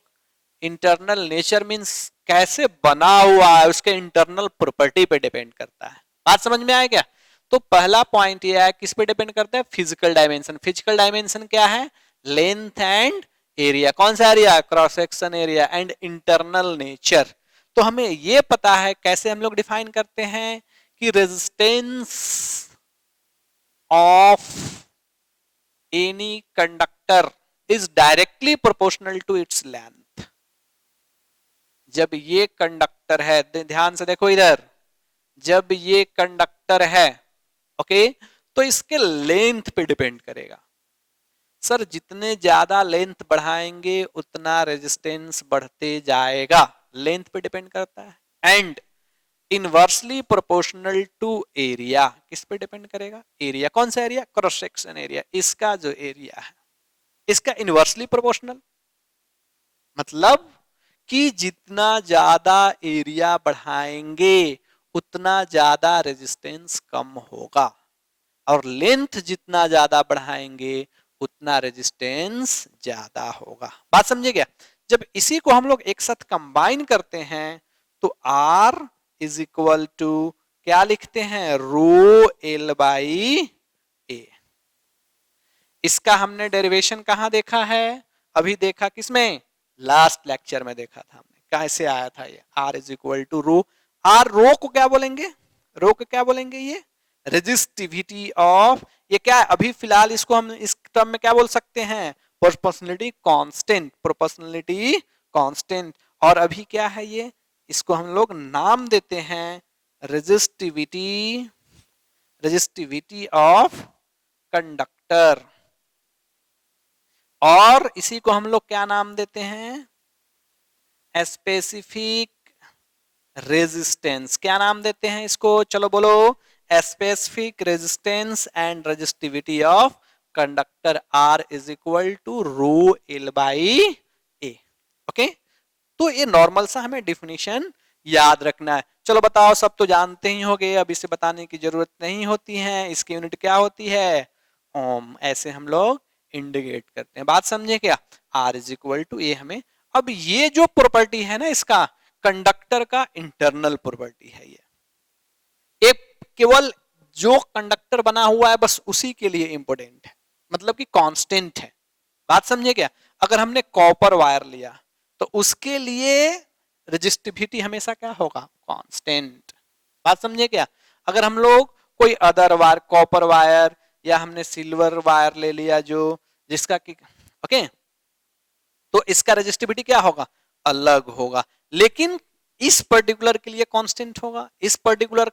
इंटरनल नेचर मींस कैसे बना हुआ है, उसके इंटरनल प्रॉपर्टी पे डिपेंड करता है। बात समझ में आया क्या। तो पहला पॉइंट ये है, किस पे डिपेंड करता है, फिजिकल डायमेंशन। फिजिकल डायमेंशन क्या है, लेंथ एंड एरिया। कौन सा area, cross section area and internal nature. तो हमें ये पता है कैसे हम लोग डिफाइन करते हैं कि resistance of any conductor is directly proportional to its length. जब ये कंडक्टर है, ध्यान से देखो इधर, जब ये कंडक्टर है, ओके, तो इसके लेंथ पे डिपेंड करेगा। सर जितने ज्यादा लेंथ बढ़ाएंगे उतना रेजिस्टेंस बढ़ते जाएगा, लेंथ पे डिपेंड करता है। And inversely proportional to area, किस पे डिपेंड करेगा, एरिया। कौन सा एरिया, क्रॉस सेक्शन एरिया। इसका जो एरिया है, इसका इनवर्सली प्रोपोर्शनल, मतलब कि जितना ज्यादा एरिया बढ़ाएंगे उतना ज्यादा रेजिस्टेंस कम होगा, और लेंथ जितना ज्यादा बढ़ाएंगे उतना रेजिस्टेंस ज्यादा होगा। बात समझे क्या। जब इसी को हम लोग एक साथ कंबाइन करते हैं तो R इज इक्वल टू क्या लिखते हैं, रो एल बाई ए। इसका हमने डेरिवेशन कहां देखा है, अभी देखा किसमें, लास्ट लेक्चर में देखा था हमने, कैसे आया था ये, R is equal to rho. R rho को क्या बोलेंगे, रो को क्या बोलेंगे, ये रेजिस्टिविटी ऑफ, ये क्या है अभी फिलहाल इसको हम इस टर्म में क्या बोल सकते हैं, प्रोपोर्शनलिटी कांस्टेंट, प्रोपोर्शनलिटी कांस्टेंट। और अभी क्या है ये, इसको हम लोग नाम देते हैं रेजिस्टिविटी, रेजिस्टिविटी ऑफ कंडक्टर। और इसी को हम लोग क्या नाम देते हैं, स्पेसिफिक रेजिस्टेंस। क्या नाम देते हैं इसको, चलो बोलो, specific resistance and resistivity of conductor R is equal to rho L by A. Okay, तो ये नॉर्मल सा हमें डिफिनीशन याद रखना है। चलो बताओ, सब तो जानते ही होंगे, अब इसे बताने की जरूरत नहीं होती है। इसकी यूनिट क्या होती है, ओम। ऐसे हम लोग इंडिकेट करते हैं। बात समझे क्या, आर इज इक्वल टू ए हमें। अब ये जो प्रॉपर्टी है ना, इसका कंडक्टर का इंटरनल प्रॉपर्टी है ये केवल जो कंडक्टर बना हुआ है बस उसी के लिए इंपॉर्टेंट है, मतलब कि कांस्टेंट है। बात समझे क्या। अगर हमने कॉपर वायर लिया तो उसके लिए रेजिस्टिविटी हमेशा क्या होगा, कांस्टेंट। बात समझे क्या। अगर हम लोग कोई अदर वायर, कॉपर वायर या हमने सिल्वर वायर ले लिया जो, जिसका कि ओके, तो इसका रेजिस्टिविटी क्या होगा, अलग होगा, लेकिन इस पर्टिकुलर के लिए कांस्टेंट होगा, इस पर्टिकुलर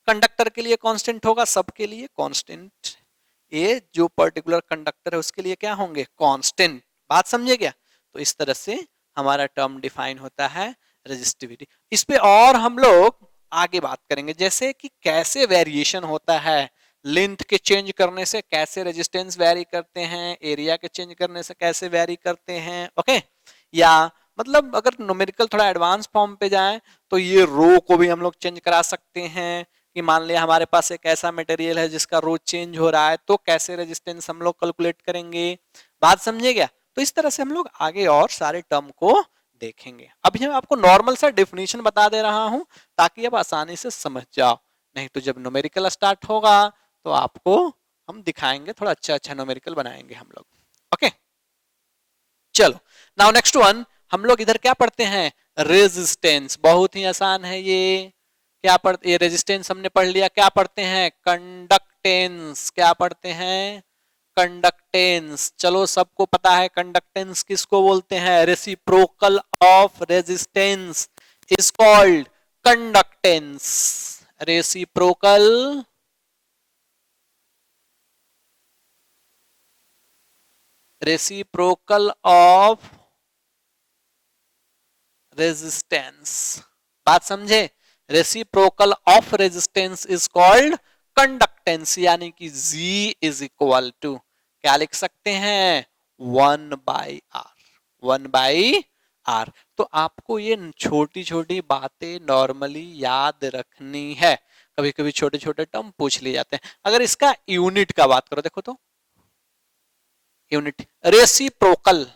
कंडक्टर के लिए कांस्टेंट होगा, सबके लिए कांस्टेंट। ये जो पर्टिकुलर कंडक्टर है उसके लिए क्या होंगे, कांस्टेंट। बात समझे क्या। तो इस तरह से हमारा टर्म डिफाइन होता है रेजिस्टिविटी। इस पे और हम लोग आगे बात करेंगे, जैसे कि कैसे वेरिएशन होता है, लेंथ के चेंज करने से कैसे रेजिस्टेंस वेरी करते हैं, एरिया के चेंज करने से कैसे वेरी करते हैं। ओके, या मतलब अगर न्यूमेरिकल थोड़ा एडवांस फॉर्म पे जाएं तो ये रो को भी हम लोग चेंज करा सकते हैं, कि मान लिया हमारे पास एक ऐसा मटेरियल है जिसका रो चेंज हो रहा है, तो कैसे रेजिस्टेंस हम लोग कैलकुलेट करेंगे। बात समझे क्या। तो इस तरह से हम लोग आगे और सारे टर्म को देखेंगे। अभी मैं आपको नॉर्मल सा डेफिनेशन बता दे रहा हूं ताकि आप आसानी से समझ जाओ, नहीं तो जब न्यूमेरिकल स्टार्ट होगा तो आपको हम दिखाएंगे, थोड़ा अच्छा अच्छा न्यूमेरिकल बनाएंगे हम लोग। ओके, चलो नाउ नेक्स्ट वन, हम लोग इधर क्या पढ़ते हैं, रेजिस्टेंस। बहुत ही आसान है ये, क्या पढ़ते, ये रेजिस्टेंस हमने पढ़ लिया। क्या पढ़ते हैं, कंडक्टेंस। क्या पढ़ते हैं, कंडक्टेंस। चलो सबको पता है कंडक्टेंस किसको बोलते हैं, reciprocal of resistance is called conductance. Reciprocal of resistance. बात समझे? Reciprocal of resistance is called conductance, यानी कि Z इज इक्वल टू क्या लिख सकते हैं? 1/R। 1/R। तो आपको ये छोटी छोटी बातें नॉर्मली याद रखनी है। कभी कभी छोटे छोटे टर्म पूछ लिए जाते हैं। अगर इसका यूनिट का बात करो, देखो तो यूनिट रेसिप्रोकल,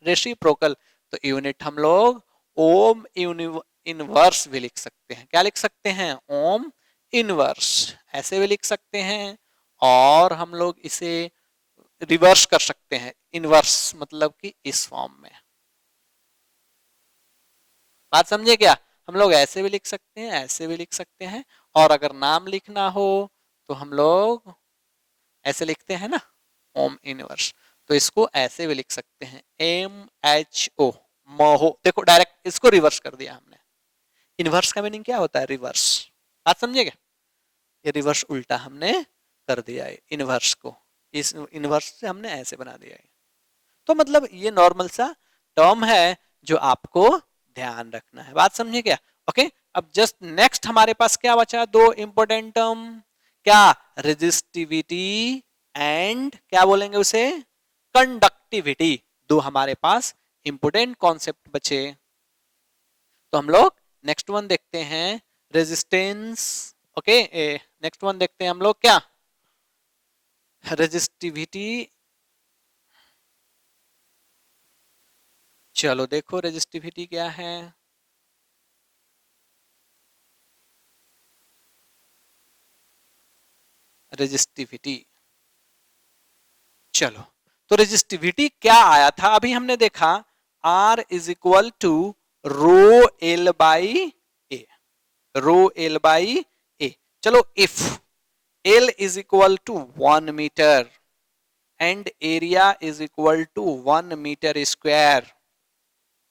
रेसिप्रोकल तो यूनिट हम लोग ओम इनवर्स भी लिख सकते हैं। क्या लिख सकते हैं? ओम इनवर्स, ऐसे भी लिख सकते हैं। और हम लोग इसे रिवर्स कर सकते हैं, इनवर्स मतलब कि इस फॉर्म में। बात समझे क्या? हम लोग ऐसे भी लिख सकते हैं, ऐसे भी लिख सकते हैं। और अगर नाम लिखना हो तो हम लोग ऐसे लिखते हैं ना, ओम इनवर्स। तो इसको ऐसे भी लिख सकते हैं, MHO, मोहो। देखो डायरेक्ट इसको रिवर्स कर दिया हमने। इनवर्स का मीनिंग क्या होता है? रिवर्स। बात समझिएगा? ये रिवर्स उल्टा हमने कर दिया है इनवर्स को। इस इनवर्स से हमने ऐसे बना दिया है। तो मतलब ये नॉर्मल सा टर्म है जो आपको ध्यान रखना है। बात समझे क्या? ओके। अब जस्ट नेक्स्ट हमारे पास क्या बचा? दो इंपॉर्टेंट टर्म। क्या? रेजिस्टिविटी एंड क्या बोलेंगे उसे? कंडक्टिविटी। दो हमारे पास इंपॉर्टेंट कॉन्सेप्ट बचे। तो हम लोग नेक्स्ट वन देखते हैं, रेजिस्टेंस। ओके, नेक्स्ट वन देखते हैं हम लोग क्या? रेजिस्टिविटी। चलो देखो रेजिस्टिविटी क्या है। रेजिस्टिविटी, चलो तो रेजिस्टिविटी क्या आया था? अभी हमने देखा R is equal to rho L by A, rho L by A. चलो if L is equal to 1 metre and area is equal to 1 metre square.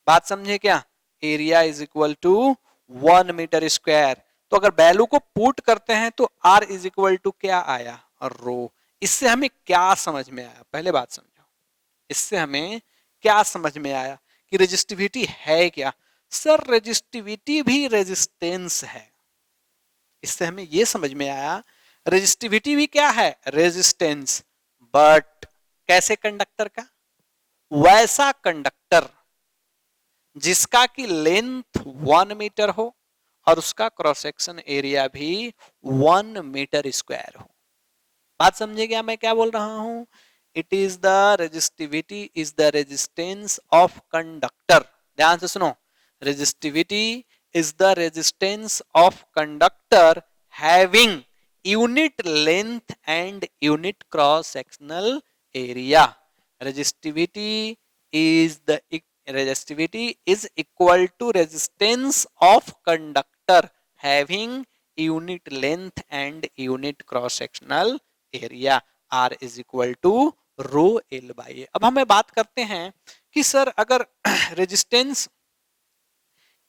बात समझे क्या? Area is equal to 1 metre square. तो अगर value को put करते हैं तो R इज इक्वल टू क्या आया? रो। इससे हमें क्या समझ में आया? पहले बात समझो, इससे हमें क्या समझ में आया कि रेजिस्टिविटी है क्या? सर रेजिस्टिविटी भी रेजिस्टेंस है। इससे हमें यह समझ में आया रेजिस्टिविटी भी क्या है? रेजिस्टेंस। बट कैसे कंडक्टर का? वैसा कंडक्टर जिसका की लेंथ 1 मीटर हो और उसका क्रॉस सेक्शन एरिया भी 1 मीटर स्क्वायर हो। बात समझे क्या मैं क्या बोल रहा हूं? It is the resistivity is the resistance of conductor. ध्यान से सुनो, resistivity is the resistance of conductor having unit length and unit cross sectional area. Resistivity is the resistivity is equal to resistance of conductor having unit length and unit cross sectional area। R is equal to rho L by A. अब हमें बात करते हैं कि sir अगर resistance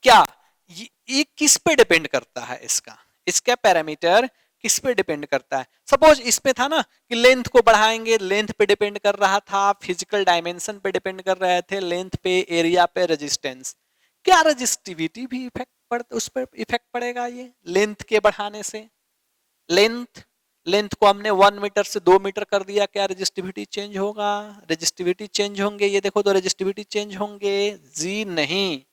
क्या ये किस पे डिपेंड करता है? इसका पैरामीटर किस पे डिपेंड करता है? सपोज इस पे था ना कि लेंथ को बढ़ाएंगे, लेंथ पे डिपेंड कर रहा था, फिजिकल डायमेंशन पे डिपेंड कर रहे थे, लेंथ पे, एरिया पे, रेजिस्टेंस। क्या रेजिस्टिविटी भी उस पर इफेक्ट पड़ेगा ये लेंथ के बढ़ाने से? लेंथ को हमने 1 मीटर से 2 मीटर कर दिया, क्या रेजिस्टिविटी चेंज होगा? रेजिस्टिविटी चेंज होंगे। ये देखो तो रेजिस्टिविटी चेंज होंगे? जी नहीं।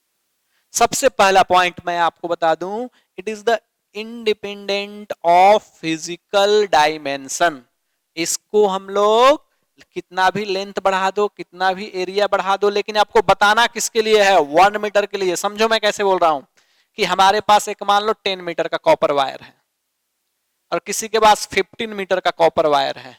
सबसे पहला पॉइंट मैं आपको बता दूं, it is the independent of physical dimension. इसको हम लोग कितना भी लेंथ बढ़ा दो, कितना भी एरिया बढ़ा दो, लेकिन आपको बताना किसके लिए है? 1 मीटर के लिए। समझो मैं कैसे बोल रहा हूं कि हमारे पास एक मान लो 10 मीटर का कॉपर वायर है और किसी के पास 15 मीटर का कॉपर वायर है।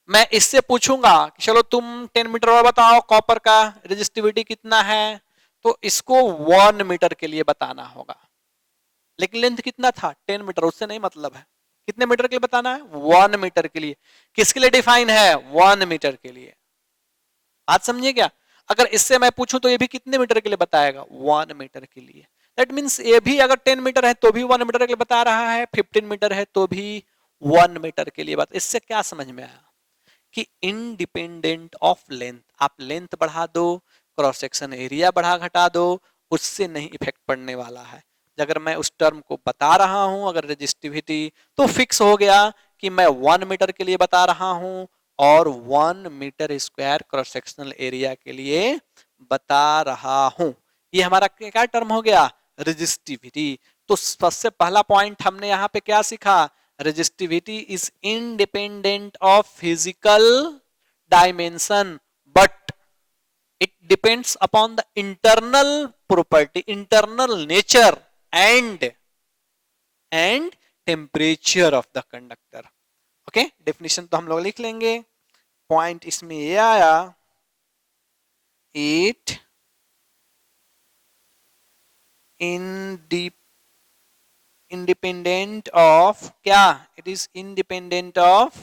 मैं इससे पूछूंगा कि चलो तुम 10 मीटर और बताओ कॉपर का रेजिस्टिविटी कितना है, तो इसको 1 मीटर के लिए बताना होगा। लेकिन लेंथ कितना था? 10 मीटर। उससे नहीं मतलब है, कितने मीटर के लिए बताना है? 1 मीटर के लिए। किसके लिए डिफाइन है? 1 मीटर के लिए। बात समझिए क्या? अगर इससे मैं पूछूं तो ये भी कितने मीटर के लिए बताएगा? 1 मीटर के लिए। दैट मीन्स ये भी अगर 10 मीटर है तो भी 1 मीटर के लिए बता रहा है, 15 मीटर है तो भी 1 मीटर के लिए बात। इससे क्या समझ में आया कि इंडिपेंडेंट ऑफ लेंथ, आप लेंथ बढ़ा दो, क्रॉस सेक्शन एरिया बढ़ा घटा दो, उससे नहीं इफेक्ट पड़ने वाला है। अगर मैं उस टर्म को बता रहा हूं, अगर रेजिस्टिविटी, तो फिक्स हो गया कि मैं 1 मीटर के लिए बता रहा हूं और 1 metre square cross sectional area के लिए बता रहा हूं। ये हमारा क्या टर्म हो गया, रेजिस्टिविटी। तो सबसे पहला पॉइंट हमने यहां पे क्या सीखा, resistivity is independent of physical dimension but it depends upon the internal property, internal nature and temperature of the conductor। Okay, definition तो हम लोग लिख लेंगे। पॉइंट इसमें ये आया, इट इंडिपेंडेंट ऑफ क्या, इट इज इंडिपेंडेंट ऑफ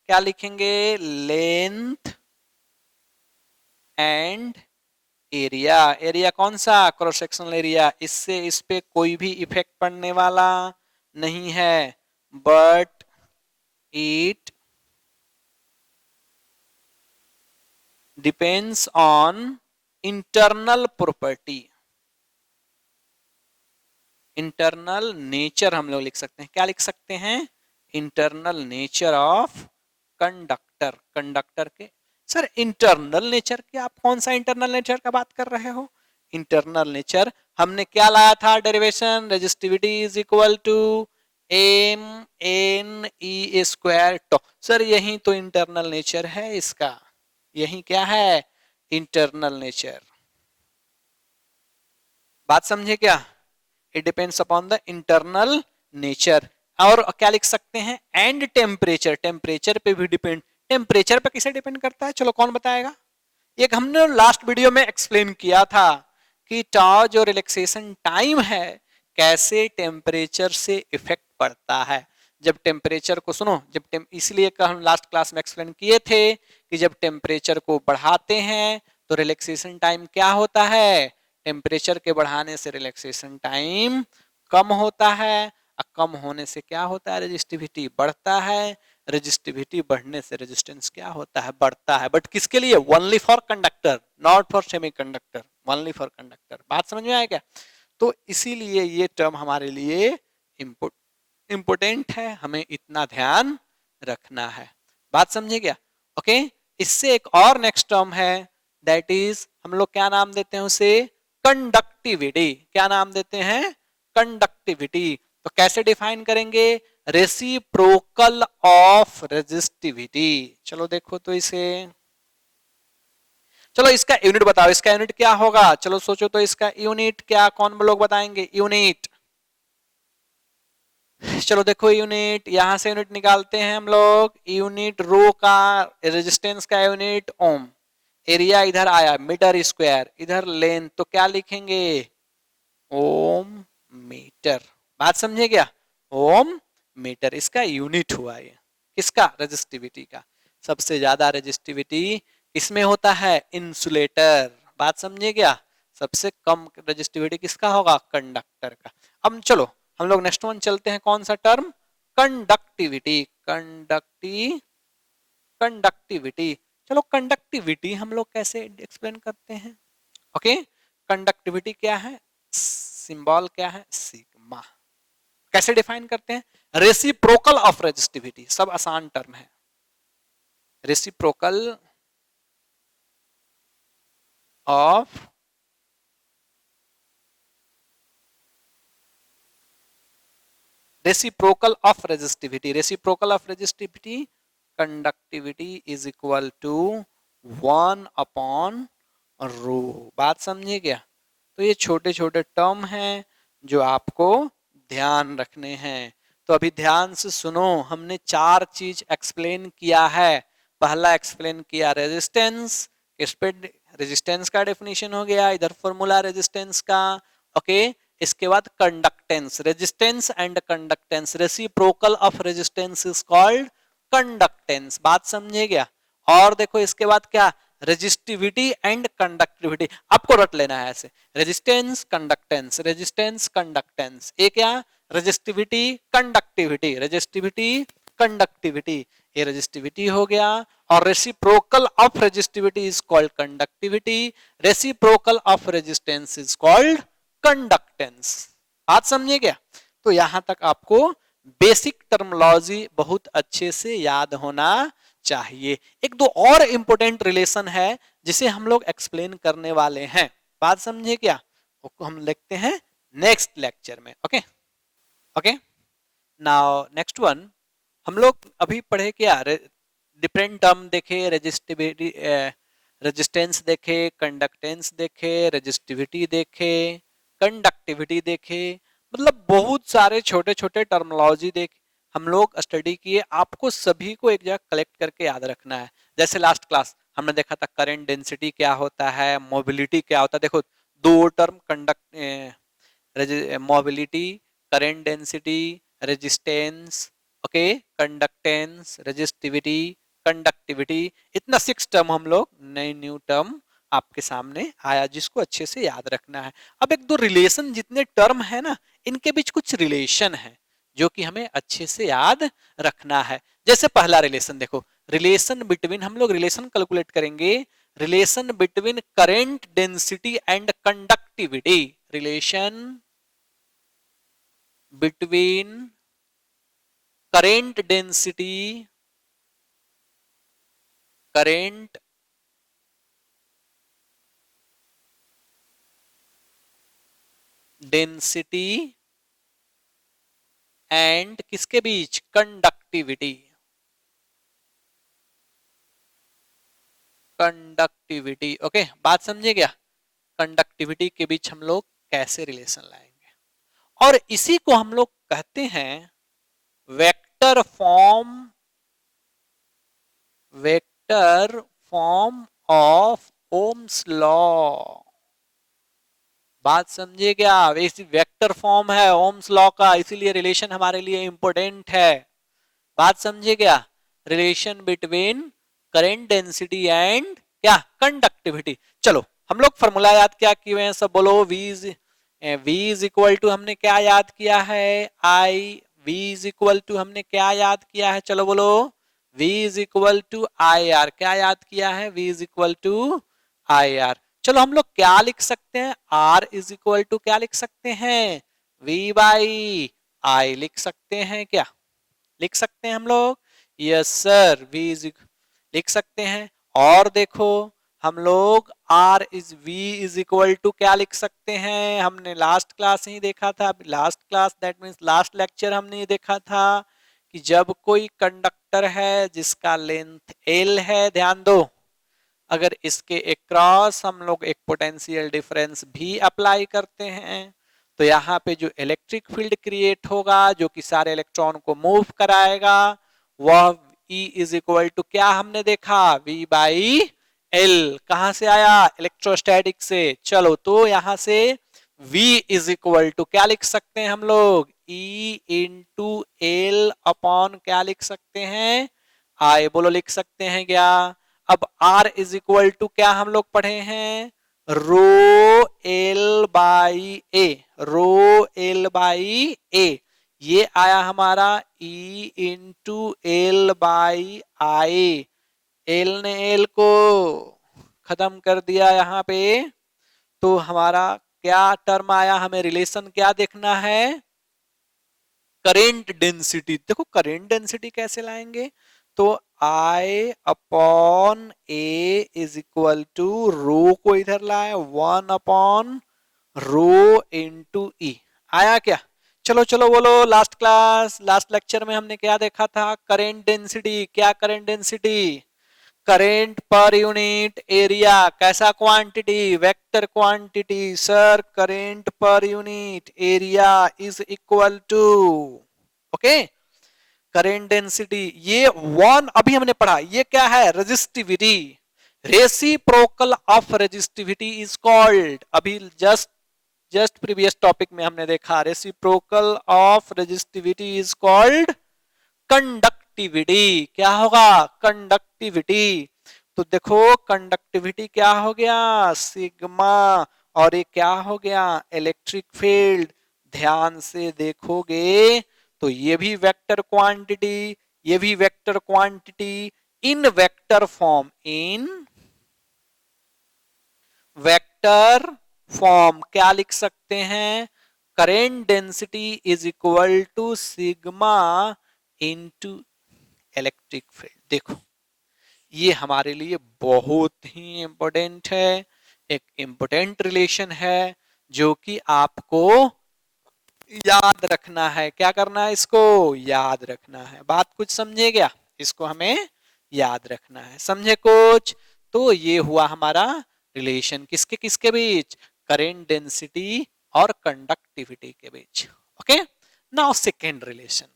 क्या लिखेंगे, लेंथ एंड एरिया। एरिया कौन सा, क्रॉस सेक्शनल एरिया। इससे इस पे कोई भी इफेक्ट पड़ने वाला नहीं है, but it depends on internal property, internal nature हम लोग लिख सकते हैं। क्या लिख सकते हैं, internal nature of conductor. Conductor के सर इंटरनल नेचर के, आप कौन सा इंटरनल नेचर का बात कर रहे हो। इंटरनल नेचर हमने क्या लाया था derivation, resistivity is equal to M N E square tau. Sir यही तो इंटरनल नेचर है इसका, यही क्या है, इंटरनल नेचर। बात समझे क्या, it depends upon the internal nature. और क्या लिख सकते हैं, एंड टेम्परेचर, टेम्परेचर पे भी डिपेंड। टेम्परेचर पे किसे डिपेंड करता है, चलो कौन बताएगा। एक हमने लास्ट वीडियो में एक्सप्लेन किया था कि टाउ जो रिलैक्सेशन टाइम है कैसे टेम्परेचर से इफेक्ट पड़ता है। जब टेम्परेचर को सुनो, जब इसलिए हम लास्ट क्लास में एक्सप्लेन किए थे कि जब टेम्परेचर को बढ़ाते हैं तो रिलैक्सेशन टाइम क्या होता है, टेम्परेचर के बढ़ाने से रिलैक्सेशन टाइम कम होता है, और कम होने से क्या होता है, रेजिस्टिविटी बढ़ता है, रेजिस्टिविटी बढ़ने से रेजिस्टेंस क्या होता है, बढ़ता है। बट किसके लिए, only for conductor, not for semiconductor, only for conductor. बात समझ में आया क्या। तो इसीलिए ये टर्म हमारे लिए इंपोर्टेंट है, हमें इतना ध्यान रखना है। बात समझे क्या, ओके। इससे एक और नेक्स्ट टर्म है, दैट इज हम लोग क्या नाम देते हैं उसे, कंडक्टिविटी। क्या नाम देते हैं, कंडक्टिविटी। तो कैसे डिफाइन करेंगे, रेसिप्रोकल ऑफ रेजिस्टिविटी। चलो देखो तो इसे, चलो इसका यूनिट बताओ, इसका यूनिट क्या होगा, चलो सोचो तो इसका यूनिट क्या, कौन लोग बताएंगे यूनिट। चलो देखो यूनिट, यहां से यूनिट निकालते हैं हम लोग, यूनिट रो का रेजिस्टेंस का यूनिट ओम, एरिया इधर आया मीटर स्क्वायर, इधर लेंथ, तो क्या लिखेंगे, ओम मीटर। बात समझे क्या, ओम मीटर इसका यूनिट हुआ ये, किसका, रेजिस्टिविटी का। सबसे ज्यादा रेजिस्टिविटी इसमें होता है, इंसुलेटर। बात समझे क्या, सबसे कम रेजिस्टिविटी किसका होगा, कंडक्टर का। अब चलो हम लोग नेक्स्ट वन चलते हैं, कौन सा टर्म, कंडक्टिविटी। कंडक्टिविटी, चलो कंडक्टिविटी हम लोग कैसे एक्सप्लेन करते हैं, ओके। कंडक्टिविटी क्या है, सिंबल क्या है, सिग्मा। कैसे डिफाइन करते हैं, रेसिप्रोकल ऑफ रेजिस्टिविटी, सब आसान टर्म है। Reciprocal of reciprocal of resistivity, reciprocal of resistivity, conductivity is equal to 1 upon rho. बात समझे क्या। तो ये छोटे छोटे टर्म हैं जो आपको ध्यान रखने हैं। तो अभी ध्यान से सुनो, हमने 4 चीज एक्सप्लेन किया है। पहला एक्सप्लेन किया रेजिस्टेंस, इस पे रेजिस्टेंस का डेफिनेशन हो गया, इधर फॉर्मूला रेजिस्टेंस का, ओके। इसके बाद conductance, resistance and conductance, reciprocal of resistance is called conductance. बात समझे क्या। और देखो इसके बाद क्या, रेजिस्टिविटी एंड कंडक्टिविटी, आपको रट लेना है ऐसे, रेजिस्टेंस कंडक्टेंस, रेजिस्टेंस कंडक्टेंस, एक क्या, रेजिस्टिविटी कंडक्टिविटी, रेजिस्टिविटी कंडक्टिविटी, ये रेजिस्टिविटी हो गया। और reciprocal of resistivity is called conductivity, reciprocal of resistance is called conductance. बात समझिए क्या? तो यहां तक आपको बेसिक टर्मिनोलॉजी बहुत अच्छे से याद होना चाहिए। एक दो और इंपॉर्टेंट रिलेशन है जिसे हम लोग एक्सप्लेन करने वाले हैं, बात समझिए क्या? उसको हम लिखते हैं नेक्स्ट लेक्चर में। Okay okay, now next one, हम लोग अभी पढ़े क्या, डिफरेंट टर्म देखे, रेजिस्टिविटी, रेजिस्टेंस देखे, कंडक्टेंस देखे, रेजिस्टिविटी देखे, कंडक्टिविटी देखे, मतलब बहुत सारे छोटे छोटे टर्मिनोलॉजी देखे हम लोग स्टडी किए। आपको सभी को एक जगह कलेक्ट करके याद रखना है। जैसे लास्ट क्लास हमने देखा था करंट डेंसिटी क्या होता है, मोबिलिटी क्या होता है। देखो दो term, mobility, current density, resistance, okay, conductance, resistivity, conductivity, इतना 6 टर्म हम लोग, नए न्यू टर्म आपके सामने आया जिसको अच्छे से याद रखना है। अब एक दो रिलेशन, जितने टर्म है ना इनके बीच कुछ रिलेशन है जो कि हमें अच्छे से याद रखना है। जैसे पहला रिलेशन देखो, रिलेशन बिटवीन, हम लोग रिलेशन कैलकुलेट करेंगे, relation between current density and conductivity, relation between current density, current density and किसके बीच, कंडक्टिविटी, कंडक्टिविटी। ओके, बात समझे क्या? कंडक्टिविटी के बीच हम लोग कैसे रिलेशन लाएंगे, और इसी को हम लोग कहते हैं vector form, vector form of Ohm's law. बात समझिए क्या? वैसी वेक्टर फॉर्म है ओम्स लॉ का, इसीलिए रिलेशन हमारे लिए इंपॉर्टेंट है। बात समझिए क्या? Relation between current density and क्या, कंडक्टिविटी। चलो हम लोग फॉर्मूला याद क्या किए हैं, सब बोलो। वी इज इक्वल टू, हमने क्या याद किया है, I, V is equal to हमने क्या याद किया है, चलो बोलो, V is equal to I R, क्या याद किया है, V is equal to I R. चलो हम लोग क्या लिख सकते हैं, आर इज इक्वल टू क्या लिख सकते हैं, वी बाई आई लिख सकते हैं क्या, लिख सकते हैं हम लोग, यस सर, लिख सकते हैं। और देखो हम लोग R is V is equal to क्या लिख सकते हैं, हमने लास्ट क्लास ही देखा था, last class that means last lecture हमने ये देखा था कि जब कोई कंडक्टर है जिसका लेंथ एल है, ध्यान दो, अगर इसके अक्रॉस हम लोग एक पोटेंशियल डिफरेंस भी अप्लाई करते हैं तो यहाँ पे जो इलेक्ट्रिक फील्ड क्रिएट होगा जो कि सारे इलेक्ट्रॉन को मूव कराएगा, वह E इज इक्वल टू क्या हमने देखा, V बाई एल। कहां से आया, इलेक्ट्रोस्टैटिक से। चलो तो यहां से V इज इक्वल टू क्या लिख सकते हैं हम लोग, E इंटू एल अपॉन क्या लिख सकते हैं, आई, बोलो लिख सकते हैं क्या। अब R इज इक्वल टू क्या हम लोग पढ़े हैं, rho L by A, rho L by A, ये आया हमारा E into L by I. L ने एल को खत्म कर दिया यहाँ पे, तो हमारा क्या टर्म आया, हमें रिलेशन क्या देखना है, करेंट डेंसिटी। देखो करेंट डेंसिटी कैसे लाएंगे, तो I upon A is equal to rho को इधर लाए 1 अपॉन रो इंटू ई, आया क्या। चलो चलो बोलो, लास्ट क्लास लास्ट लेक्चर में हमने क्या देखा था, करेंट डेंसिटी, क्या current density, current per unit area, कैसा quantity, vector quantity sir, current per unit area is equal to, okay, current density, ये 1 अभी हमने पढ़ा, ये क्या है, resistivity, reciprocal of resistivity is called, अभी जस्ट प्रीवियस टॉपिक में हमने देखा, reciprocal of resistivity is called conductivity, क्या होगा, कंडक्टिविटी। तो देखो कंडक्टिविटी क्या हो गया, सिग्मा, और ये क्या हो गया, इलेक्ट्रिक फील्ड। ध्यान से देखोगे तो ये भी वेक्टर क्वांटिटी, ये भी vector quantity, in vector form, in vector form क्या लिख सकते हैं, current density is equal to sigma into electric field. देखो ये हमारे लिए बहुत ही इंपॉर्टेंट है, एक इंपॉर्टेंट रिलेशन है जो कि आपको याद रखना है। क्या करना है, इसको याद रखना है। बात कुछ समझे क्या, इसको हमें याद रखना है, समझे कुछ। तो ये हुआ हमारा रिलेशन किसके किसके बीच, करेंट डेंसिटी और कंडक्टिविटी के बीच। ओके, नाउ सेकेंड रिलेशन,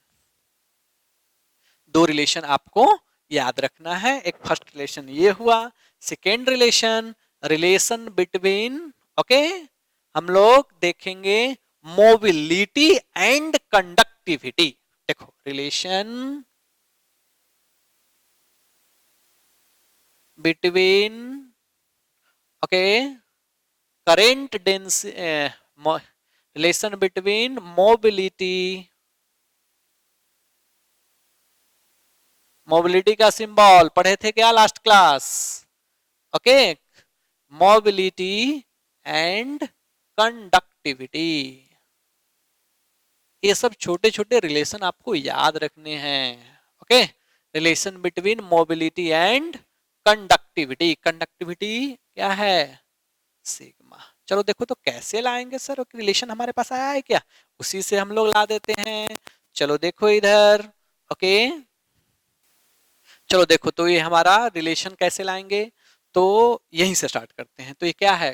दो रिलेशन आपको याद रखना है। एक फर्स्ट रिलेशन ये हुआ, second relation, relation between, okay, हम लोग देखेंगे मोबिलिटी एंड कंडक्टिविटी। देखो relation between, okay, current density, relation between mobility, mobility का सिंबल पढ़े थे क्या last class, okay, mobility and conductivity. ये सब छोटे छोटे रिलेशन आपको याद रखने हैं। Okay, relation between mobility and conductivity, conductivity क्या है, सिग्मा। चलो देखो तो कैसे लाएंगे सर, रिलेशन हमारे पास आया है क्या, उसी से हम लोग ला देते हैं। चलो देखो इधर, ओके, चलो देखो तो ये हमारा रिलेशन कैसे लाएंगे, तो यहीं से स्टार्ट करते हैं। तो ये क्या है,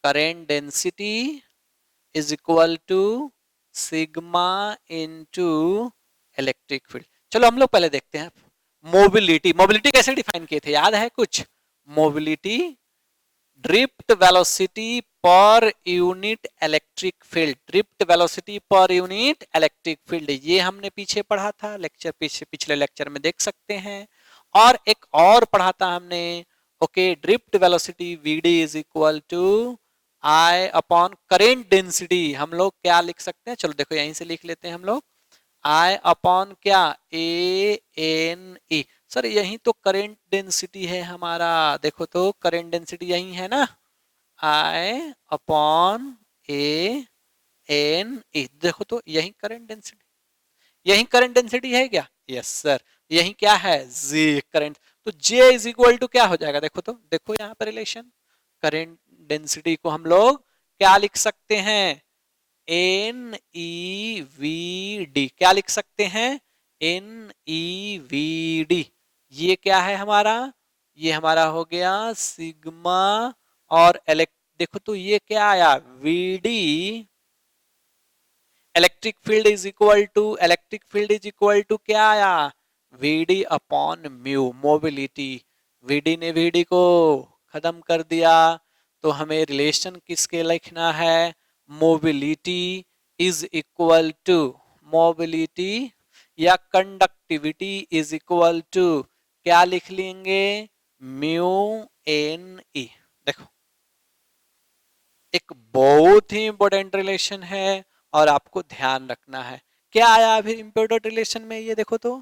current density is equal to sigma into electric field. चलो हम लोग पहले देखते हैं मोबिलिटी। मोबिलिटी कैसे डिफाइन किए थे, याद है कुछ, mobility drift velocity per unit electric field, drift velocity per unit electric field, ये हमने पीछे पढ़ा था लेक्चर, पिछले लेक्चर में देख सकते हैं। और एक और पढ़ा था हमने, okay, drift velocity V D is equal to I upon current density. हम लोग क्या लिख सकते हैं, चलो देखो यहीं से लिख लेते हैं हम लोग, आई अपॉन क्या, ए एन ई। सर यही तो करेंट डेंसिटी है हमारा, देखो तो करेंट डेंसिटी यही है ना, आई अपॉन ए एन ई। देखो तो यही करंट डेंसिटी, यही करंट डेंसिटी है क्या, यस सर, यही क्या है, जी करंट। तो जे इज इक्वल टू क्या हो जाएगा, देखो तो, देखो यहाँ पर रिलेशन, करंट डेंसिटी को हम लोग क्या लिख सकते हैं, एन ई वी डी, क्या लिख सकते हैं, एन ई वी डी। ये क्या है हमारा, ये हमारा हो गया सिग्मा, और देखो तो ये क्या आया, V D electric field is equal to, electric field is equal to क्या आया, V D upon mu, mobility. V D ने वीडी को खत्म कर दिया, तो हमें रिलेशन किसके लिखना है, mobility is equal to, mobility या कंडक्टिविटी इज इक्वल टू क्या लिख लेंगे, म्यू एन ई। देखो एक बहुत ही इंपॉर्टेंट रिलेशन है और आपको ध्यान रखना है। क्या आया अभी इंपॉर्टेंट रिलेशन में, ये देखो तो,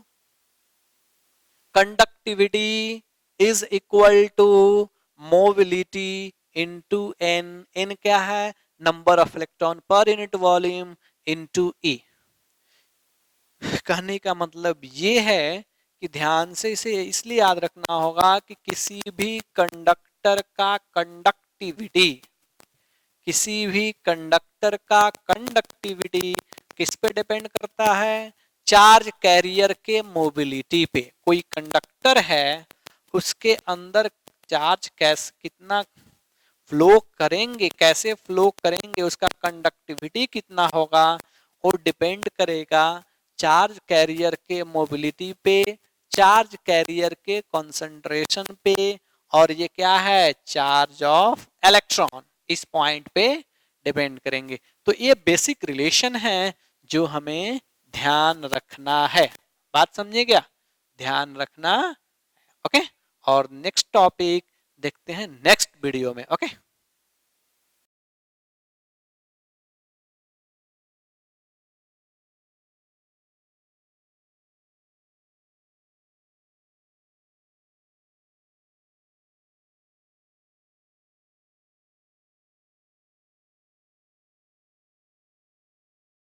conductivity is equal to mobility into N, N क्या है, number of electron per unit volume into E. कहने का मतलब ये है कि ध्यान से इसे इसलिए याद रखना होगा कि किसी भी कंडक्टर का कंडक्टिविटी, किसी भी कंडक्टर का कंडक्टिविटी किस पे डिपेंड करता है, चार्ज कैरियर के मोबिलिटी पे। कोई कंडक्टर है, उसके अंदर चार्ज कैसे कितना फ्लो करेंगे, कैसे फ्लो करेंगे, उसका कंडक्टिविटी कितना होगा, वो डिपेंड करेगा चार्ज कैरियर के मोबिलिटी पे, चार्ज कैरियर के कंसंट्रेशन पे, और ये क्या है, चार्ज ऑफ इलेक्ट्रॉन, इस पॉइंट पे डिपेंड करेंगे। तो ये बेसिक रिलेशन है जो हमें ध्यान रखना है। बात समझे क्या, ध्यान रखना, ओके। और नेक्स्ट टॉपिक देखते हैं नेक्स्ट वीडियो में। ओके।